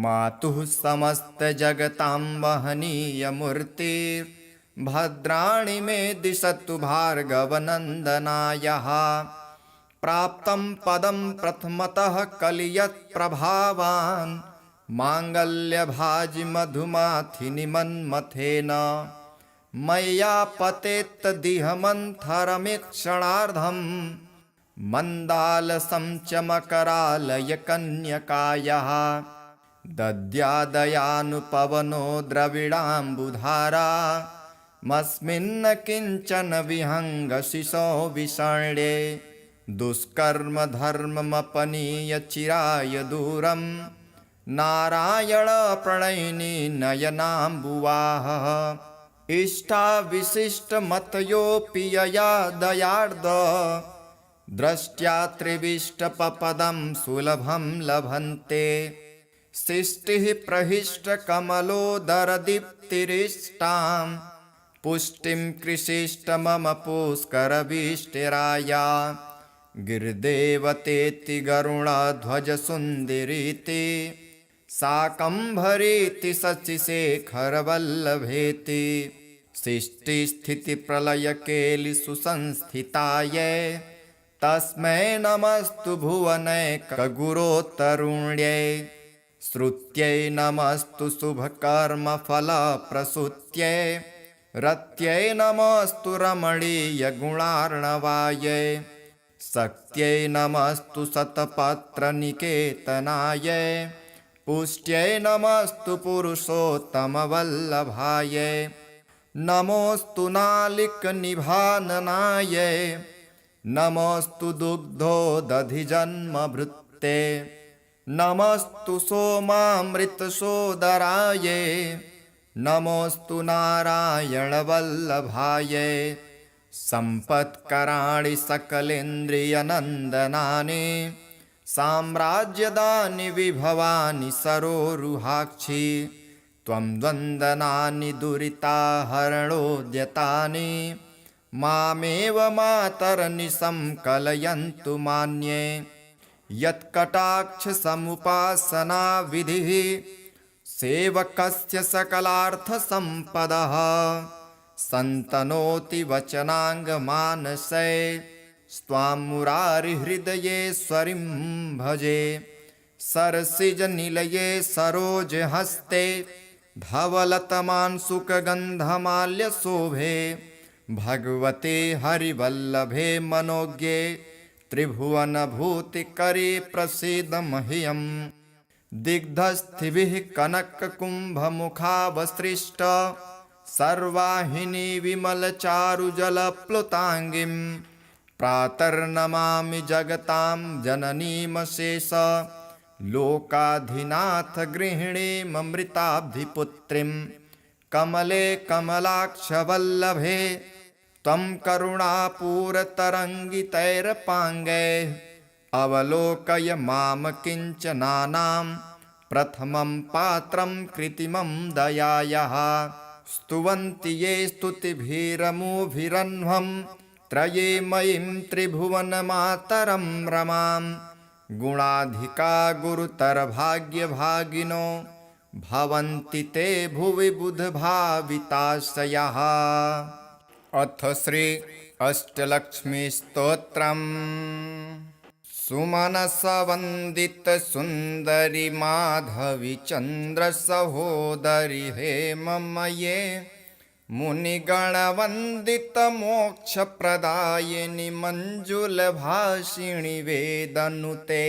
मातुः समस्तजगतां वहनीयमूर्तिर्भद्राणि मे दिशतु भार्गवनन्दनायः प्राप्तं पदं प्रथमतः कलियत्प्रभावान् माङ्गल्यभाजि मधुमाथिनि मन्मथेन मय्या पतेत्तदिहमन्थरमीक्षणार्धं मन्दालसं च मकरालयकन्यकायाः दद्यादयानुपवनो द्रविडाम्बुधारा मस्मिन्न किञ्चन विहङ्गशिशो विषण्ये दुष्कर्म धर्ममपनीय चिराय दूरम् नारायण प्रणयिनी नयनाम्बुवाः इष्टाविशिष्टमतयोऽपि यया दयार्द दृष्ट्या त्रिविष्टपपदं सुलभं लभन्ते सृष्टिः प्रहिष्टकमलोदरदीप्तिरिष्टां पुष्टिं कृषिष्ट मम पुष्करविष्टिराया गिरिदेवतेति गरुडध्वजसुन्दरीति शाकम्भरीति शशिशेखरवल्लभेति सृष्टिस्थितिप्रलयकेलिसुसंस्थितायै तस्मै नमस्तु भुवनैकगुरोत्तरुण्यै श्रुत्यै नमस्तु शुभकर्मफलप्रसूत्यै रत्यै नमस्तु रमणीयगुणार्णवायै शक्त्यै नमस्तु शतपत्रनिकेतनायै पुष्ट्यै नमस्तु पुरुषोत्तमवल्लभायै नमोऽस्तु नालिकनिभाननायै नमोऽस्तु दुग्धोदधिजन्मभृत्ते नमस्तु सोमामृतसोदरायै नमोऽस्तु नारायणवल्लभायै सम्पत्कराणि सकलेन्द्रियनन्दनानि साम्राज्यदानि विभवानि सरोरुहाक्षि त्वं द्वन्द्वनानि दुरिताहरणोद्यतानि मामेव मातरनिशं कलयन्तु मान्ये यत्कटाक्षसमुपासनाविधिः सेवकस्य सकलार्थसम्पदः सन्तनोति वचनाङ्गमानसै स्वां मुरारिहृदयेश्वरीं भजे सरसिजनिलये सरोजहस्ते धवलतमांशुकगन्धमाल्यशोभे भगवते हरिवल्लभे मनोज्ञे त्रिभुवनभूतिकरे प्रसीद मह्यम् दिग्धस्थिभिः कनककुम्भमुखावसृष्ट सर्वाहिनी लोकाधिनाथ गृहिणीममृताब्धिपुत्रीं कमले कमलाक्षवल्लभे त्वं करुणापूरतरङ्गितैरपाङ्गैः अवलोकय मां किञ्चनानां प्रथमं पात्रं कृत्रिमं दयायाः स्तुवन्ति ये स्तुतिभिरमुभिरह्वं त्रये मयीं त्रिभुवनमातरं रमां गुणाधिका गुरुतरभाग्यभागिनो भवन्ति ते भुवि बुधभाविताशयाः। अथ श्री अष्टलक्ष्मीस्तोत्रम्। सुमनसवन्दित सुन्दरि माधवी चन्द्र सहोदरि हेममये मुनिगणवन्दित मोक्षप्रदायिनि मञ्जुलभाषिणि वेदनुते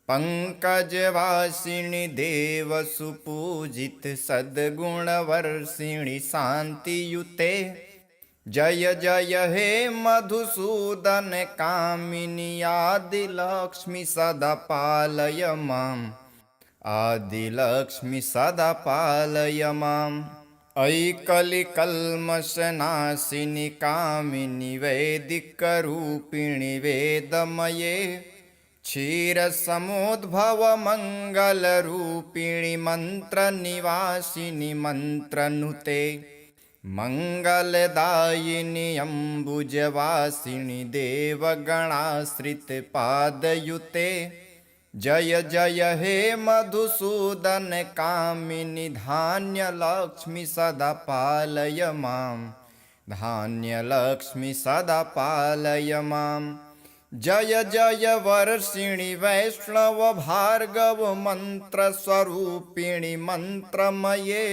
पंकजवासिनि देवसुपूजित सद्गुणवर्षिणि शान्तियुते जय जय हे मधुसूदन कामिनि आदिलक्ष्मि सदा पालय माम् आदिलक्ष्मि सदा पालय माम्। अयि कलिकल्मषनाशिनि कामिनि वैदिकरूपिणि वेदमये क्षीरसमुद्भव मङ्गलरूपिणि मन्त्रनिवासिनि मन्त्रनुते मङ्गलदायिनि अम्बुजवासिनि देवगणाश्रितपादयुते जय जय हे मधुसूदन कामिनि धान्यलक्ष्मि सदा पालय माम् धान्यलक्ष्मि सदा पालय माम्। जय जय वर्षिणि वैष्णव भार्गव मन्त्रस्वरूपिणि मन्त्रमये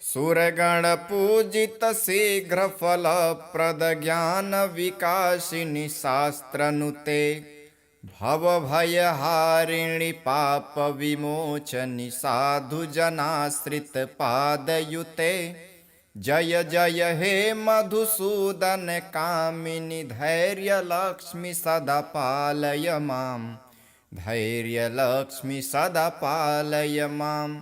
सुरगणपूजित शीघ्रफलप्रद ज्ञानविकासिनि शास्त्रनुते भवभयहारिणि पापविमोचनि साधुजनाश्रितपादयुते जय जय हे मधुसूदन कामिनि धैर्यलक्ष्मि सदा पालय माम् धैर्यलक्ष्मि सदा पालय माम्।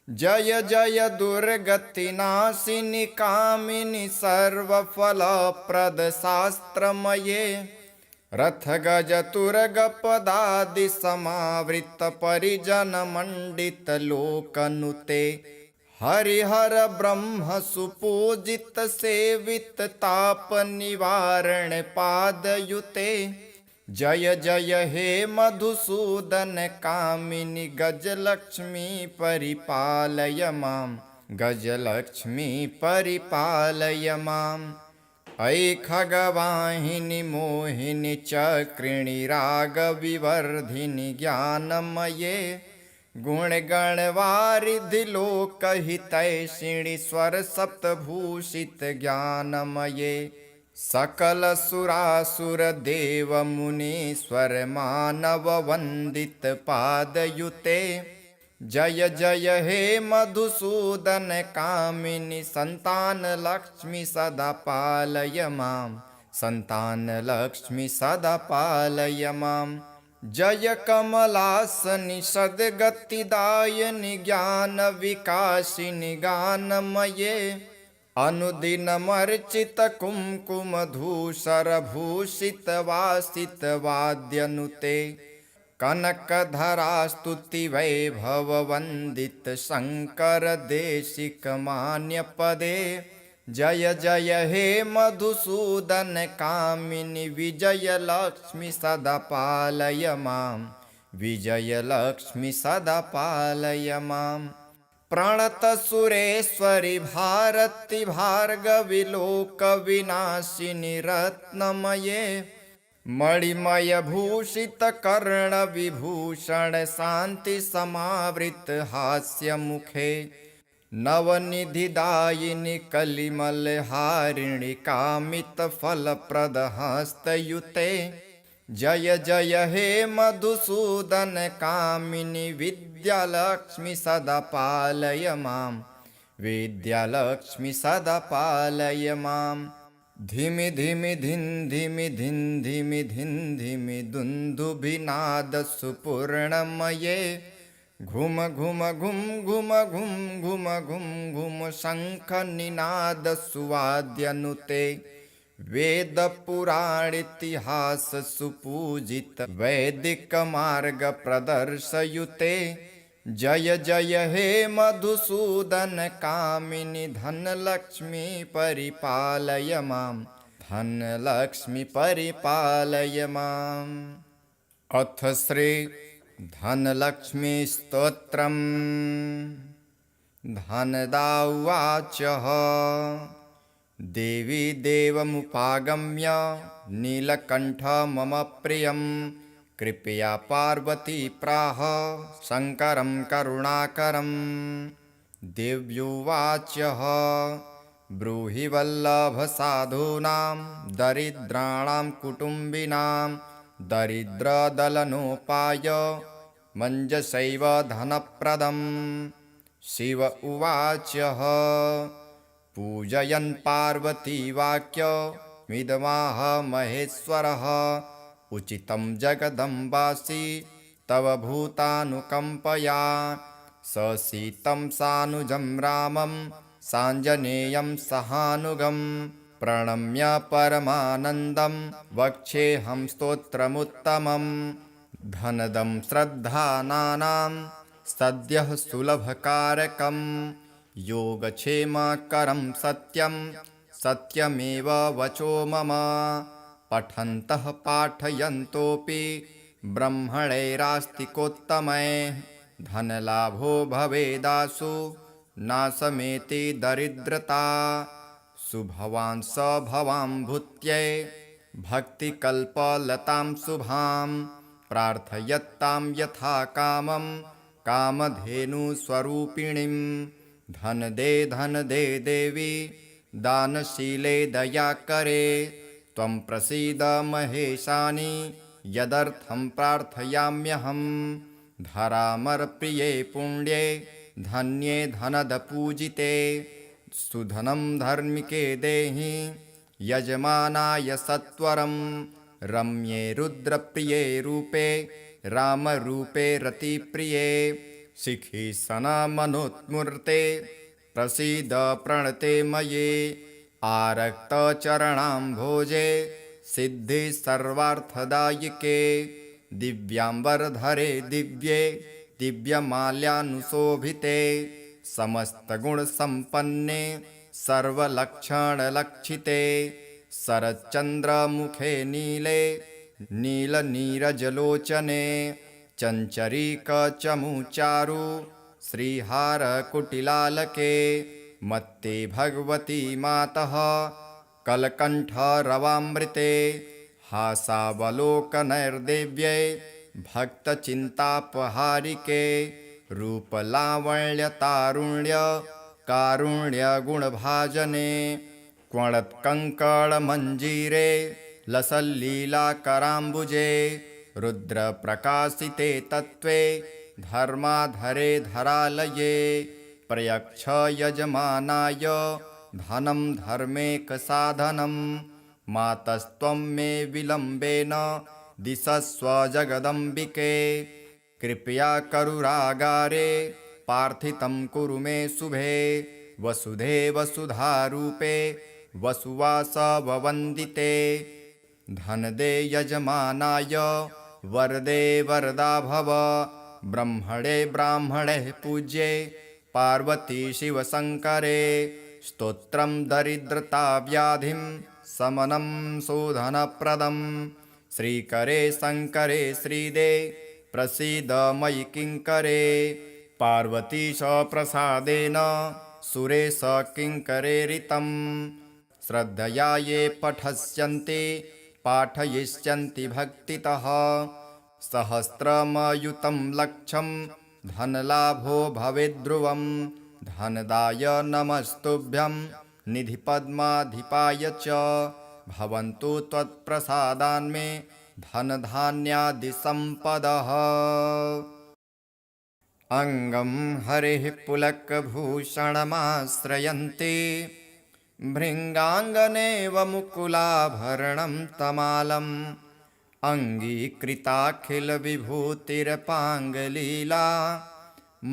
जय जय दुर्गतिनाशिनि कामिनि सर्वफलप्रद शास्त्रमये रथगजतुरगपदादि समावृत परिजनमण्डित लोकनुते हरिहर ब्रह्म सुपूजित सेवित ताप निवारण पादयुते जय जय हे मधुसूदन कामिनि गजलक्ष्मी परिपालय माम् गजलक्ष्मी परिपालय माम्। अयि खगवाहिनि मोहिनि चक्रिणि रागविवर्धिनि ज्ञानमये गुणगणवारिधि लोकहितैषिणि स्वरसप्तभूषित ज्ञानमये सकलसुरासुर देव मुनीश्वर मानव वन्दित पादयुते जय जय हे मधुसूदन कामिनि संतान लक्ष्मि सदा पालय माम् संतान लक्ष्मि सदा पालय माम्। जय कमलासनि सद्गतिदायिनि ज्ञान विकासिनि गानमये अनुदिनमर्चित कुङ्कुम धूसर भूषित वासित वाद्यनुते कनकधरा स्तुति वैभव वन्दित शङ्कर देशिक मान्यपदे जय जय हे मधुसूदन कामिनि विजयलक्ष्मि सदा पालय माम् विजयलक्ष्मि सदा पालय माम्। प्रणत सुरेश्वरि भारति भार्गवि लोक विनाशिनि रत्नमये मणिमय भूषित कर्ण विभूषण शांति समावृत हास्य मुखे नवनिधिदायिनि कलिमल हारिणि कामित फलप्रद हस्तयुते जय जय हे मधुसूदन कामिनि विद्यालक्ष्मि सदा पालय माम् विद्यालक्ष्मि सदा पालय माम्। धिमि धिमि धिन् धिमि धिन् धिमि धिन् धिमि दुन्दुभिनादसुपूर्णमये घुम घुम घुम घुम घुम घुम घुम घुम शङ्खनिनादसुवाद्यनुते वेदपुराणेतिहास सुपूजित वैदिकमार्गप्रदर्शयुते जय जय हे मधुसूदन कामिनि धनलक्ष्मी परिपालय माम् धनलक्ष्मी परिपालय माम्। अथ श्री धनलक्ष्मी स्तोत्रम्। धनदा उवाच देवी देवमुपागम्य नीलकण्ठ मम प्रियं कृपया पार्वती प्राह शङ्करं करुणाकरं। देव्युवाच ब्रूहि वल्लभसाधूनां दरिद्राणां कुटुम्बिनां दरिद्रदलनोपाय मञ्जसैव धनप्रदम्। शिव उवाच पूजयन् पार्वती वाक्यमिदमाह महेश्वरः उचितं जगदम्बासि तव भूतानुकम्पया ससीतं सानुजं रामं साञ्जनेयं सहानुगं प्रणम्य परमानन्दं वक्ष्येऽहं स्तोत्रमुत्तमम्। धनदं श्रद्धानानां सद्यः सुलभकारकं योगक्षेमकरं सत्यं सत्यमेव वचो मम। पठन्तः पाठयन्तोऽपि ब्रह्मणैरास्तिकोत्तमैः धनलाभो भवेदासु नाशमेति दरिद्रता। सुभवान् स भवां भूत्यै भक्तिकल्पलतां शुभां प्रार्थयत्तां यथा कामं कामधेनुस्वरूपिणीं। धन दे देवी दानशीले दयाकरे त्वं प्रसीद महेशानि यदर्थं प्रार्थयाम्यहम्। धरामरप्रिये पुण्ये धन्ये धनदपूजिते सुधनं धर्मिके देहि यजमानाय सत्वरं। रम्ये रुद्रप्रिये रूपे रामरूपे रतिप्रिये शिखि सनमनोत्मूर्ते प्रसीद प्रणते मये। आरक्तचरणाम्भोजे सिद्धि सर्वार्थदायिके दिव्याम्बरधरे दिव्ये दिव्यमाल्यानुशोभिते समस्तगुणसम्पन्ने सर्वलक्षणलक्षिते शरच्चन्द्रमुखे नीले नीलनीरजलोचने चञ्चरीकचमुचारु श्रीहारकुटिलालके मत्ते भगवती मातः कलकण्ठरवामृते हासावलोकनैर्देव्यै भक्तचिन्तापहारिके रूपलावण्यतारुण्य कारुण्यगुणभाजने क्वणत्कङ्कणमञ्जीरे लसल्लीलाकराम्बुजे रुद्रप्रकाशिते तत्त्वे धर्माधरे धरालये प्रयच्छ यजमानाय धनं धर्मेकसाधनं मातस्त्वं मे विलम्बेन दिशस्व जगदम्बिके कृपया करुरागारे पार्थितं कुरु मे शुभे वसुधे वसुधारूपे वसुवासववन्दिते धनदे यजमानाय वरदे वरदा भव ब्रह्मणे ब्राह्मणे पूज्ये पार्वती शिवशङ्करे स्तोत्रं दरिद्रताव्याधिं शमनं शोधनप्रदं श्रीकरे शङ्करे श्रीदे प्रसीद मयि किङ्करे पार्वतीश प्रसादेन सुरेश किङ्करेरितं श्रद्धया ये पठस्यन्ति पाठयिष्यन्ति भक्तितः सहस्रमयुतं लक्षं धनलाभो भवेद्ध्रुवं धनदाय नमस्तुभ्यं निधिपद्माधिपाय च भवन्तु त्वत्प्रसादान्मे धनधान्यादिसम्पदः। अङ्गं हरिः पुलकभूषणमाश्रयन्ति भृङ्गाङ्गनेव मुकुलाभरणं तमालम् अङ्गीकृताखिलविभूतिरपाङ्गलीला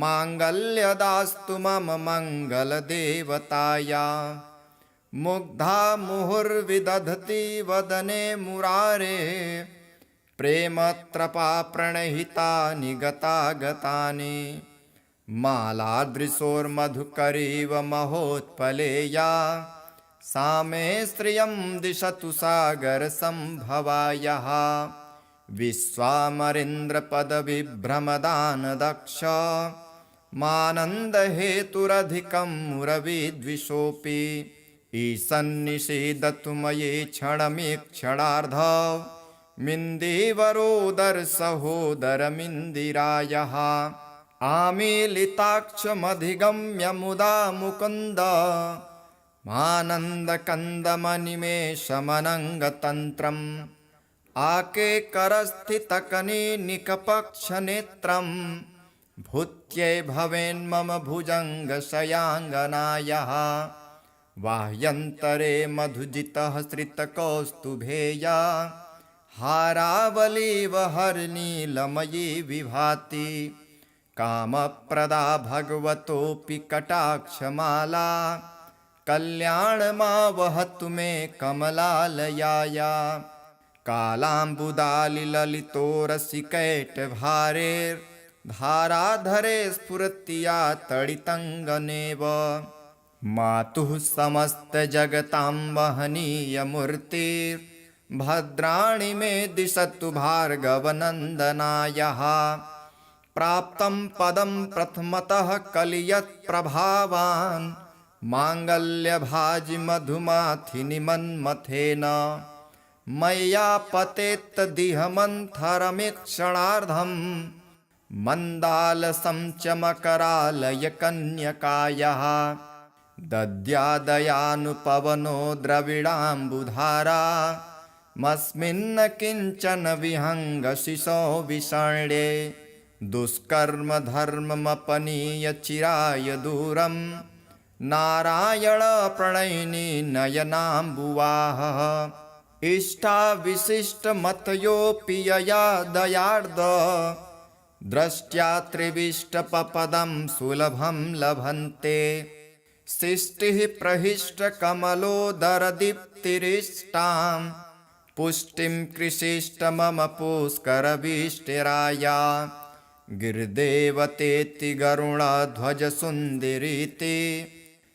माङ्गल्यदास्तु मम मङ्गलदेवताया मुग्धा मुहुर्विदधति वदने मुरारे प्रेमत्रपा प्रणहितानि गतागतानि मालादृशोर्मधुकरीव महोत्पलेया सा मे श्रियं दिशतु सागरसम्भवायः विश्वामरेन्द्रपदविभ्रमदानदक्ष मानन्दहेतुरधिकं मुरविद्विषोऽपि ईशन्निषेदतु मयि क्षणमीक्षणार्ध मिन्दीवरोदरसहोदरमिन्दिरायः आमीलिताक्षमधिगम्य मुदा मुकुन्द मानन्दकन्दमनिमेषमनङ्गतन्त्रम् आकेकरस्थितकनीनिकपक्षनेत्रं भूत्यै भवेन्मम भुजङ्गशयाङ्गनायः बाह्यन्तरे मधुजितः श्रितकौस्तुभेया हारावलीव हरनीलमयी विभाति कामप्रदा भगवतोऽपि कटाक्षमाला कल्याणमावहतु मे कमलालयाया कालाम्बुदालिललितोरसिकैटभारेर्धाराधरे स्फुरति या तडितङ्गनेव मातुः समस्तजगतां वहनीयमूर्तिर्भद्राणि मे दिशतु भार्गवनन्दनायः प्राप्तं पदं प्रथमतः कलियत्प्रभावान् माङ्गल्यभाजि मधुमाथिनि मन्मथेन मय्या पतेत्तदिहमन्थरमीक्षणार्धं मन्दालसं च मकरालयकन्यकायः दद्यादयानुपवनो द्रविडाम्बुधारा मस्मिन्न किञ्चन विहङ्गशिशो विषण्ये दुष्कर्मधर्ममपनीय चिराय दूरं नारायणप्रणयिनी नयनाम्बुवाहः इष्टाविशिष्टमतयोऽपि यया दयार्द दृष्ट्या त्रिविष्टपपदं सुलभं लभन्ते सृष्टिः प्रहिष्टकमलोदरदीप्तिरिष्टां पुष्टिं कृषिष्ट मम पुष्करविष्टिराया गिरिदेवतेति गरुडध्वजसुन्दरीति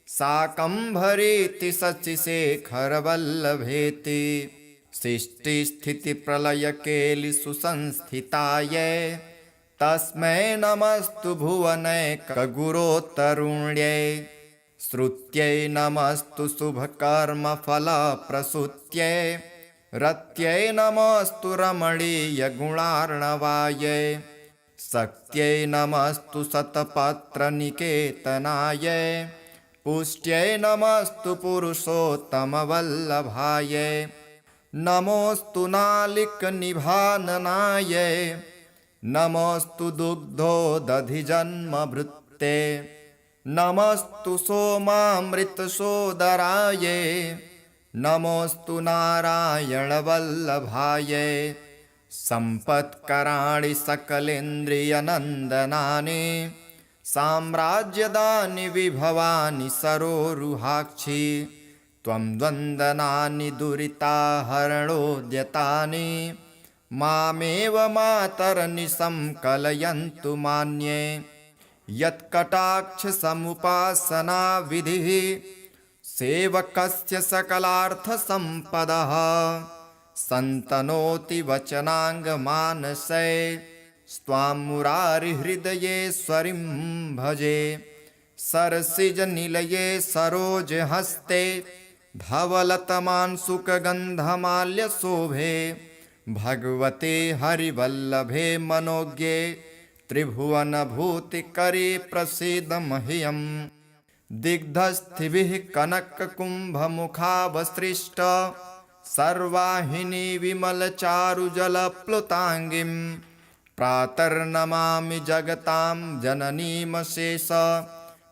शाकम्भरीति शशिशेखरवल्लभेति सृष्टिस्थितिप्रलयकेलिसुसंस्थितायै तस्मै नमस्तु भुवनैकगुरोत्तरुण्यै श्रुत्यै नमस्तु शुभकर्मफलप्रसूत्यै रत्यै नमस्तु रमणीयगुणार्णवायै शक्त्यै नमस्तु शतपत्रनिकेतनायै पुष्ट्यै नमस्तु पुरुषोत्तमवल्लभायै नमोऽस्तु नालिकनिभाननायै नमोऽस्तु दुग्धोदधिजन्मभृत्ते नमस्तु सोमामृतसोदरायै नमोऽस्तु नारायणवल्लभायै सम्पत्कराणि सकलेन्द्रियनन्दनानि साम्राज्यदानि विभवानि सरोरुहाक्षि त्वं द्वन्द्वनानि दुरिताहरणोद्यतानि मामेव मातरनिशं कलयन्तु मान्ये यत्कटाक्षसमुपासनाविधिः सेवकस्य सकलार्थसम्पदः सन्तनोति वचनाङ्गमानसे स्वां मुरारिहृदयेश्वरीं भजे सरसिजनिलये सरोजहस्ते धवलतमांशुकगन्धमाल्यशोभे भगवते हरिवल्लभे मनोज्ञे त्रिभुवनभूतिकरे प्रसीद मह्यम् दिग्धस्थिभिः कनककुम्भमुखावसृष्ट सर्वाहिनी विमलचारुजलप्लुताङ्गीं प्रातर्नमामि जगतां जननीमशेष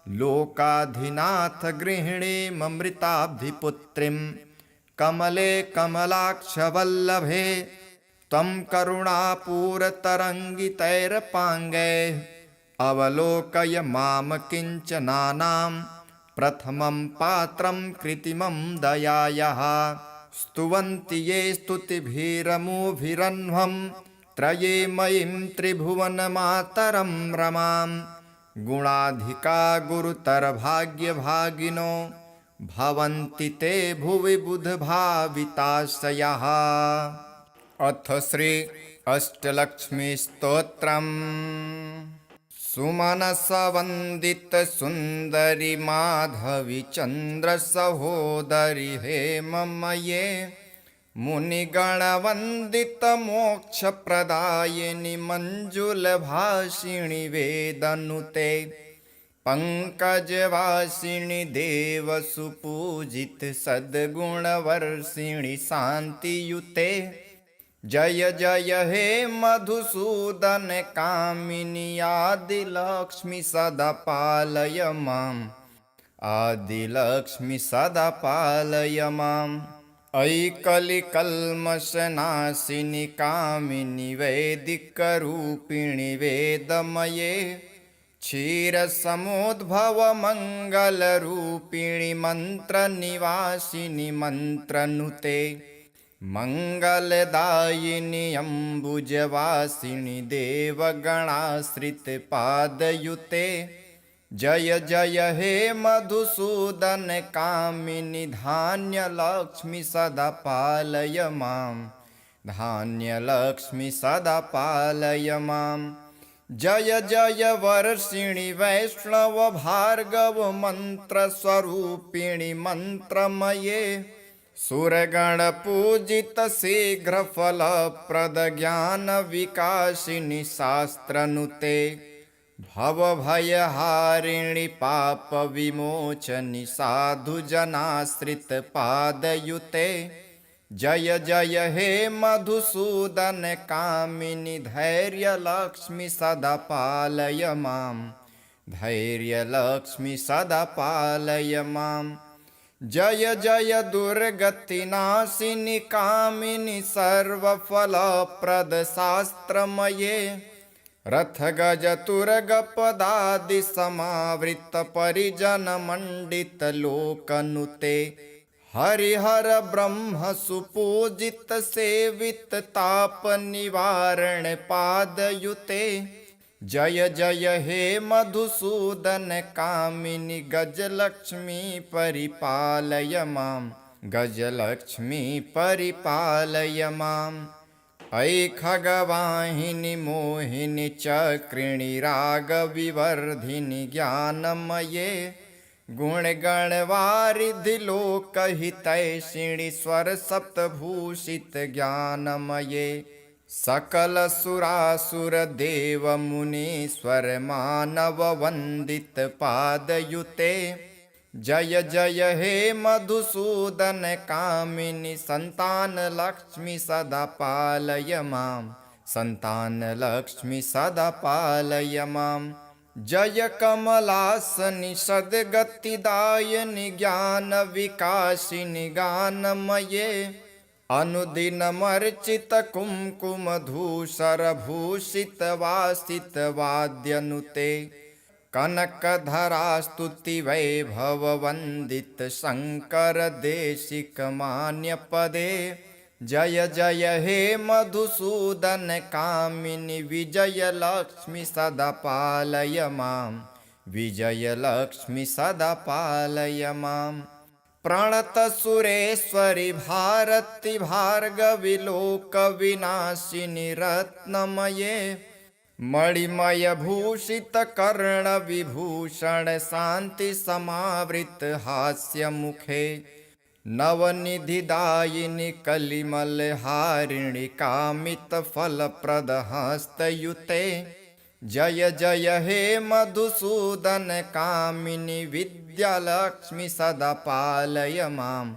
लोकाधिनाथ गृहिणीममृताब्धिपुत्रीं कमले कमलाक्षवल्लभे त्वं करुणापूरतरङ्गितैरपाङ्गैः अवलोकय मां किञ्चनानां प्रथमं पात्रं कृत्रिमं दयायाः स्तुवन्ति ये स्तुतिभिरमुभिरह्वं त्रये मयीं त्रिभुवनमातरं रमां गुणाधिका गुरुतरभाग्यभागिनो भवन्ति ते भुवि बुधभाविताशयाः। अथ श्री अष्टलक्ष्मीस्तोत्रम्। सुमनसवन्दित सुन्दरि माधवी चन्द्र सहोदरि हेममये मुनिगणवन्दित मोक्षप्रदायिनि मञ्जुलभाषिणि वेदनुते पंकजवासिनि देवसुपूजित सद्गुणवर्षिणि शान्तियुते जय जय हे मधुसूदन कामिनि आदिलक्ष्मि सदा पालय माम् आदिलक्ष्मि सदा पालय माम्। अयि कलिकल्मषनाशिनि कामिनि वैदिकरूपिणि वेदमये क्षीरसमुद्भव मङ्गलरूपिणि मन्त्रनिवासिनि मन्त्रनुते मङ्गलदायिनि अम्बुजवासिनि देवगणाश्रितपादयुते जय जय हे मधुसूदन कामिनि धान्यलक्ष्मि सदा पालय माम् धान्यलक्ष्मि सदा पालय माम्। जय जय वर्षिणि वैष्णव भार्गव मन्त्रस्वरूपिणि मन्त्रमये सुरगणपूजित शीघ्रफलप्रद ज्ञानविकासिनि शास्त्रनुते भवभयहारिणि पापविमोचनि साधुजनाश्रितपादयुते जय जय हे मधुसूदन कामिनि धैर्यलक्ष्मि सदा पालय माम् धैर्यलक्ष्मि सदा पालय माम्। जय जय दुर्गतिनाशिनि कामिनि सर्वफलप्रद शास्त्रमये रथगजतुरगपदादि समावृत परिजनमण्डित लोकनुते हरिहर ब्रह्म सुपूजित सेवित ताप निवारण पादयुते जय जय हे मधुसूदन कामिनि गजलक्ष्मी परिपालय माम् गजलक्ष्मी परिपालय माम्। अयि खगवाहिनि मोहिनि चक्रिणि रागविवर्धिनि ज्ञानमये गुणगणवारिधि लोकहितैषिणि स्वरसप्तभूषित ज्ञानमये सकलसुरासुर देव मुनीश्वर मानव वन्दित पादयुते जय जय हे मधुसूदन कामिनि सन्तानलक्ष्मि सदा पालय माम् सन्तानलक्ष्मि सदा पालय माम्। जय कमलासनि सद्गतिदायिनि ज्ञानविकासिनि गानमये अनुदिनमर्चित कुङ्कुमधूसरभूषित वासित वाद्यनुते कनकधरास्तुति वैभव वन्दित शङ्कर देशिक मान्यपदे जय जय हे मधुसूदन कामिनि विजयलक्ष्मि सदा पालय माम् विजयलक्ष्मि सदा पालय माम्। प्रणत सुरेश्वरि भारति भार्गवि लोक विनाशिनि रत्नमये मणिमय भूषित कर्ण विभूषण शान्ति समावृत हास्य मुखे नवनिधिदायिनि कलिमल हारिणि कामित फलप्रद हस्तयुते जय जय हे मधुसूदन कामिनि विद्यालक्ष्मि सदा पालय माम्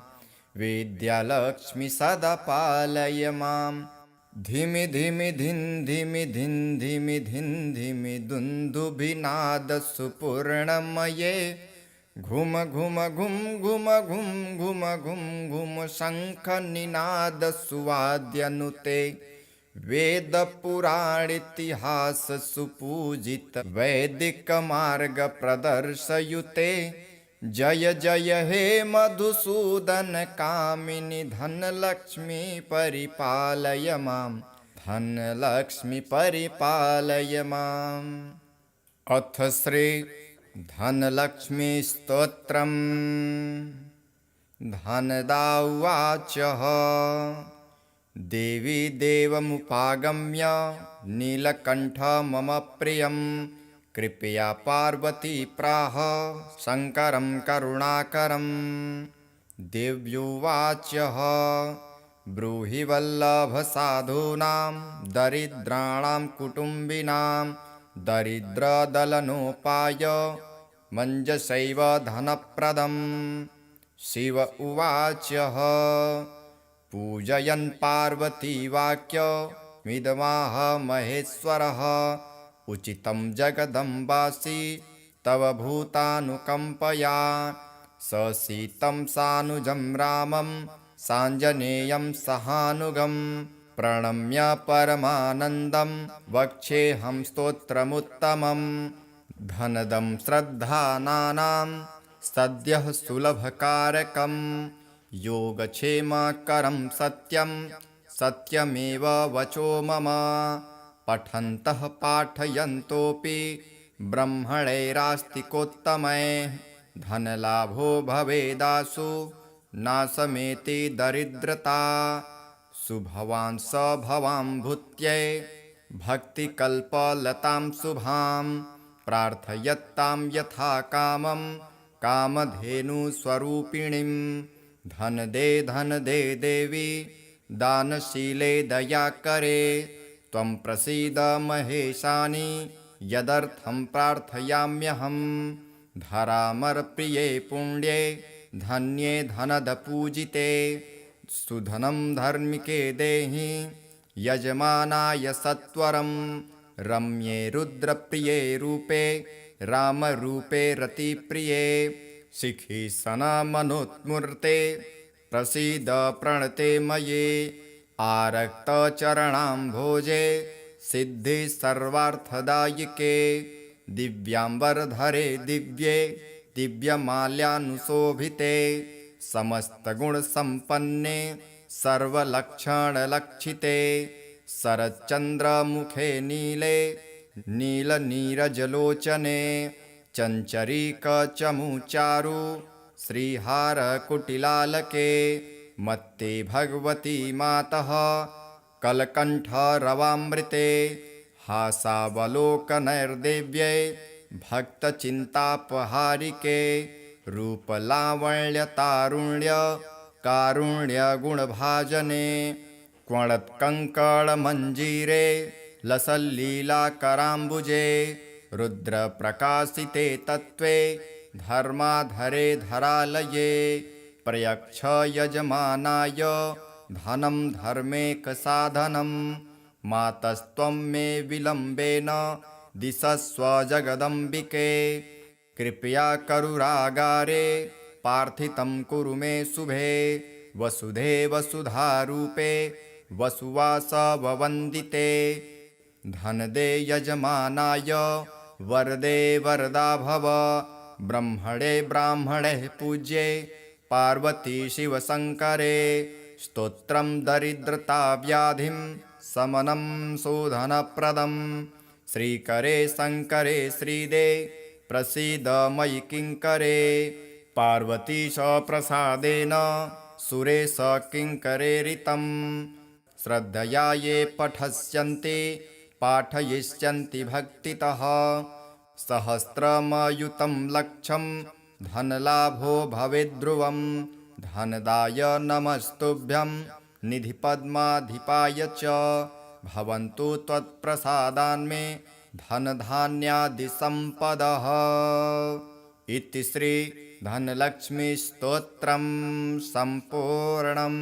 विद्यालक्ष्मि सदा पालय माम्। धिमि धिमि धिन् धिमि धिन् धिमि धिन् धिमि दुन्दुभिनादसुपूर्णमये घुम घुम घुम घुम घुम घुम घुम घुम शङ्खनिनादसुवाद्यनुते वेदपुराणेतिहास सुपूजित वैदिकमार्गप्रदर्शयुते जय जय हे मधुसूदन कामिनि धनलक्ष्मी परिपालय मां धनलक्ष्मी परिपालय माम्। अथ श्री धनलक्ष्मी स्तोत्रम्। धनदा उवाच देवी देवमुपागम्य नीलकण्ठ मम प्रियं कृपया पार्वती प्राह शङ्करं करुणाकरं। देव्युवाच ब्रूहि वल्लभसाधूनां दरिद्राणां कुटुम्बिनां दरिद्रदलनोपाय मञ्जसैव धनप्रदम्। शिव उवाच पूजयन् पार्वती वाक्यमिदमाह महेश्वरः उचितं जगदम्बासि तव भूतानुकम्पया ससीतं सानुजं रामं साञ्जनेयं सहानुगं प्रणम्य परमानन्दं वक्ष्येऽहं स्तोत्रमुत्तमम्। धनदं श्रद्धानानां सद्यः सुलभकारकं योगक्षेमकरं सत्यं सत्यमेव वचो मम पठन्तः पाठयन्तोऽपि ब्रह्मणैरास्तिकोत्तमैः धनलाभो भवेदासु नाशमेति दरिद्रता सुभवान् स भवां भूत्यै भक्तिकल्पलतां शुभां प्रार्थयत्तां यथा कामं कामधेनुस्वरूपिणीं धन दे देवी दानशीले दयाकरे त्वं प्रसीद महेशानि यदर्थं प्रार्थयाम्यहं धरामरप्रिये पुण्ये धन्ये धनदपूजिते सुधनं धर्मिके देहि यजमानाय सत्वरं रम्ये रुद्रप्रिये रूपे रामरूपे रतिप्रिये शिखि सनमनोत्मूर्ते प्रसीद प्रणते मये आरक्तचरणाम्भोजे सिद्धि सर्वार्थदायिके दिव्याम्बरधरे दिव्ये दिव्यमाल्यानुशोभिते समस्तगुणसम्पन्ने सर्वलक्षणलक्षिते शरच्चन्द्रमुखे नीले नीलनीरजलोचने चञ्चरीकचमुचारु श्रीहारकुटिलालके मत्ते भगवती मातः कलकण्ठरवामृते हासावलोकनैर्देव्यै भक्तचिन्तापहारिके रूपलावण्यतारुण्य कारुण्यगुणभाजने क्वणत्कङ्कणमञ्जीरे लसल्लीलाकराम्बुजे रुद्रप्रकाशिते तत्त्वे धर्माधरे धरालये प्रयच्छ यजमानाय धनं धर्मेकसाधनं मातस्त्वं मे विलम्बेन दिशस्व जगदम्बिके कृपया करुरागारे पार्थितं कुरु मे शुभे वसुधे वसुधारूपे वसुवासववन्दिते धनदे यजमानाय वरदे वरदा भव ब्रह्मणे ब्राह्मणे पूज्ये पार्वती शिवशङ्करे स्तोत्रं दरिद्रताव्याधिं शमनं शोधनप्रदं श्रीकरे शङ्करे श्रीदे प्रसीद मयि किङ्करे पार्वतीश प्रसादेन सुरेश किङ्करेरितं श्रद्धया ये पठस्यन्ति पाठयिष्यन्ति भक्तितः सहस्रमयुतं लक्षं धनलाभो भवेद्ध्रुवं धनदाय नमस्तुभ्यं निधिपद्माधिपाय च भवन्तु त्वत्प्रसादान्मे धनधान्यादिसम्पदः। इति श्री धनलक्ष्मी स्तोत्रं सम्पूर्णम्।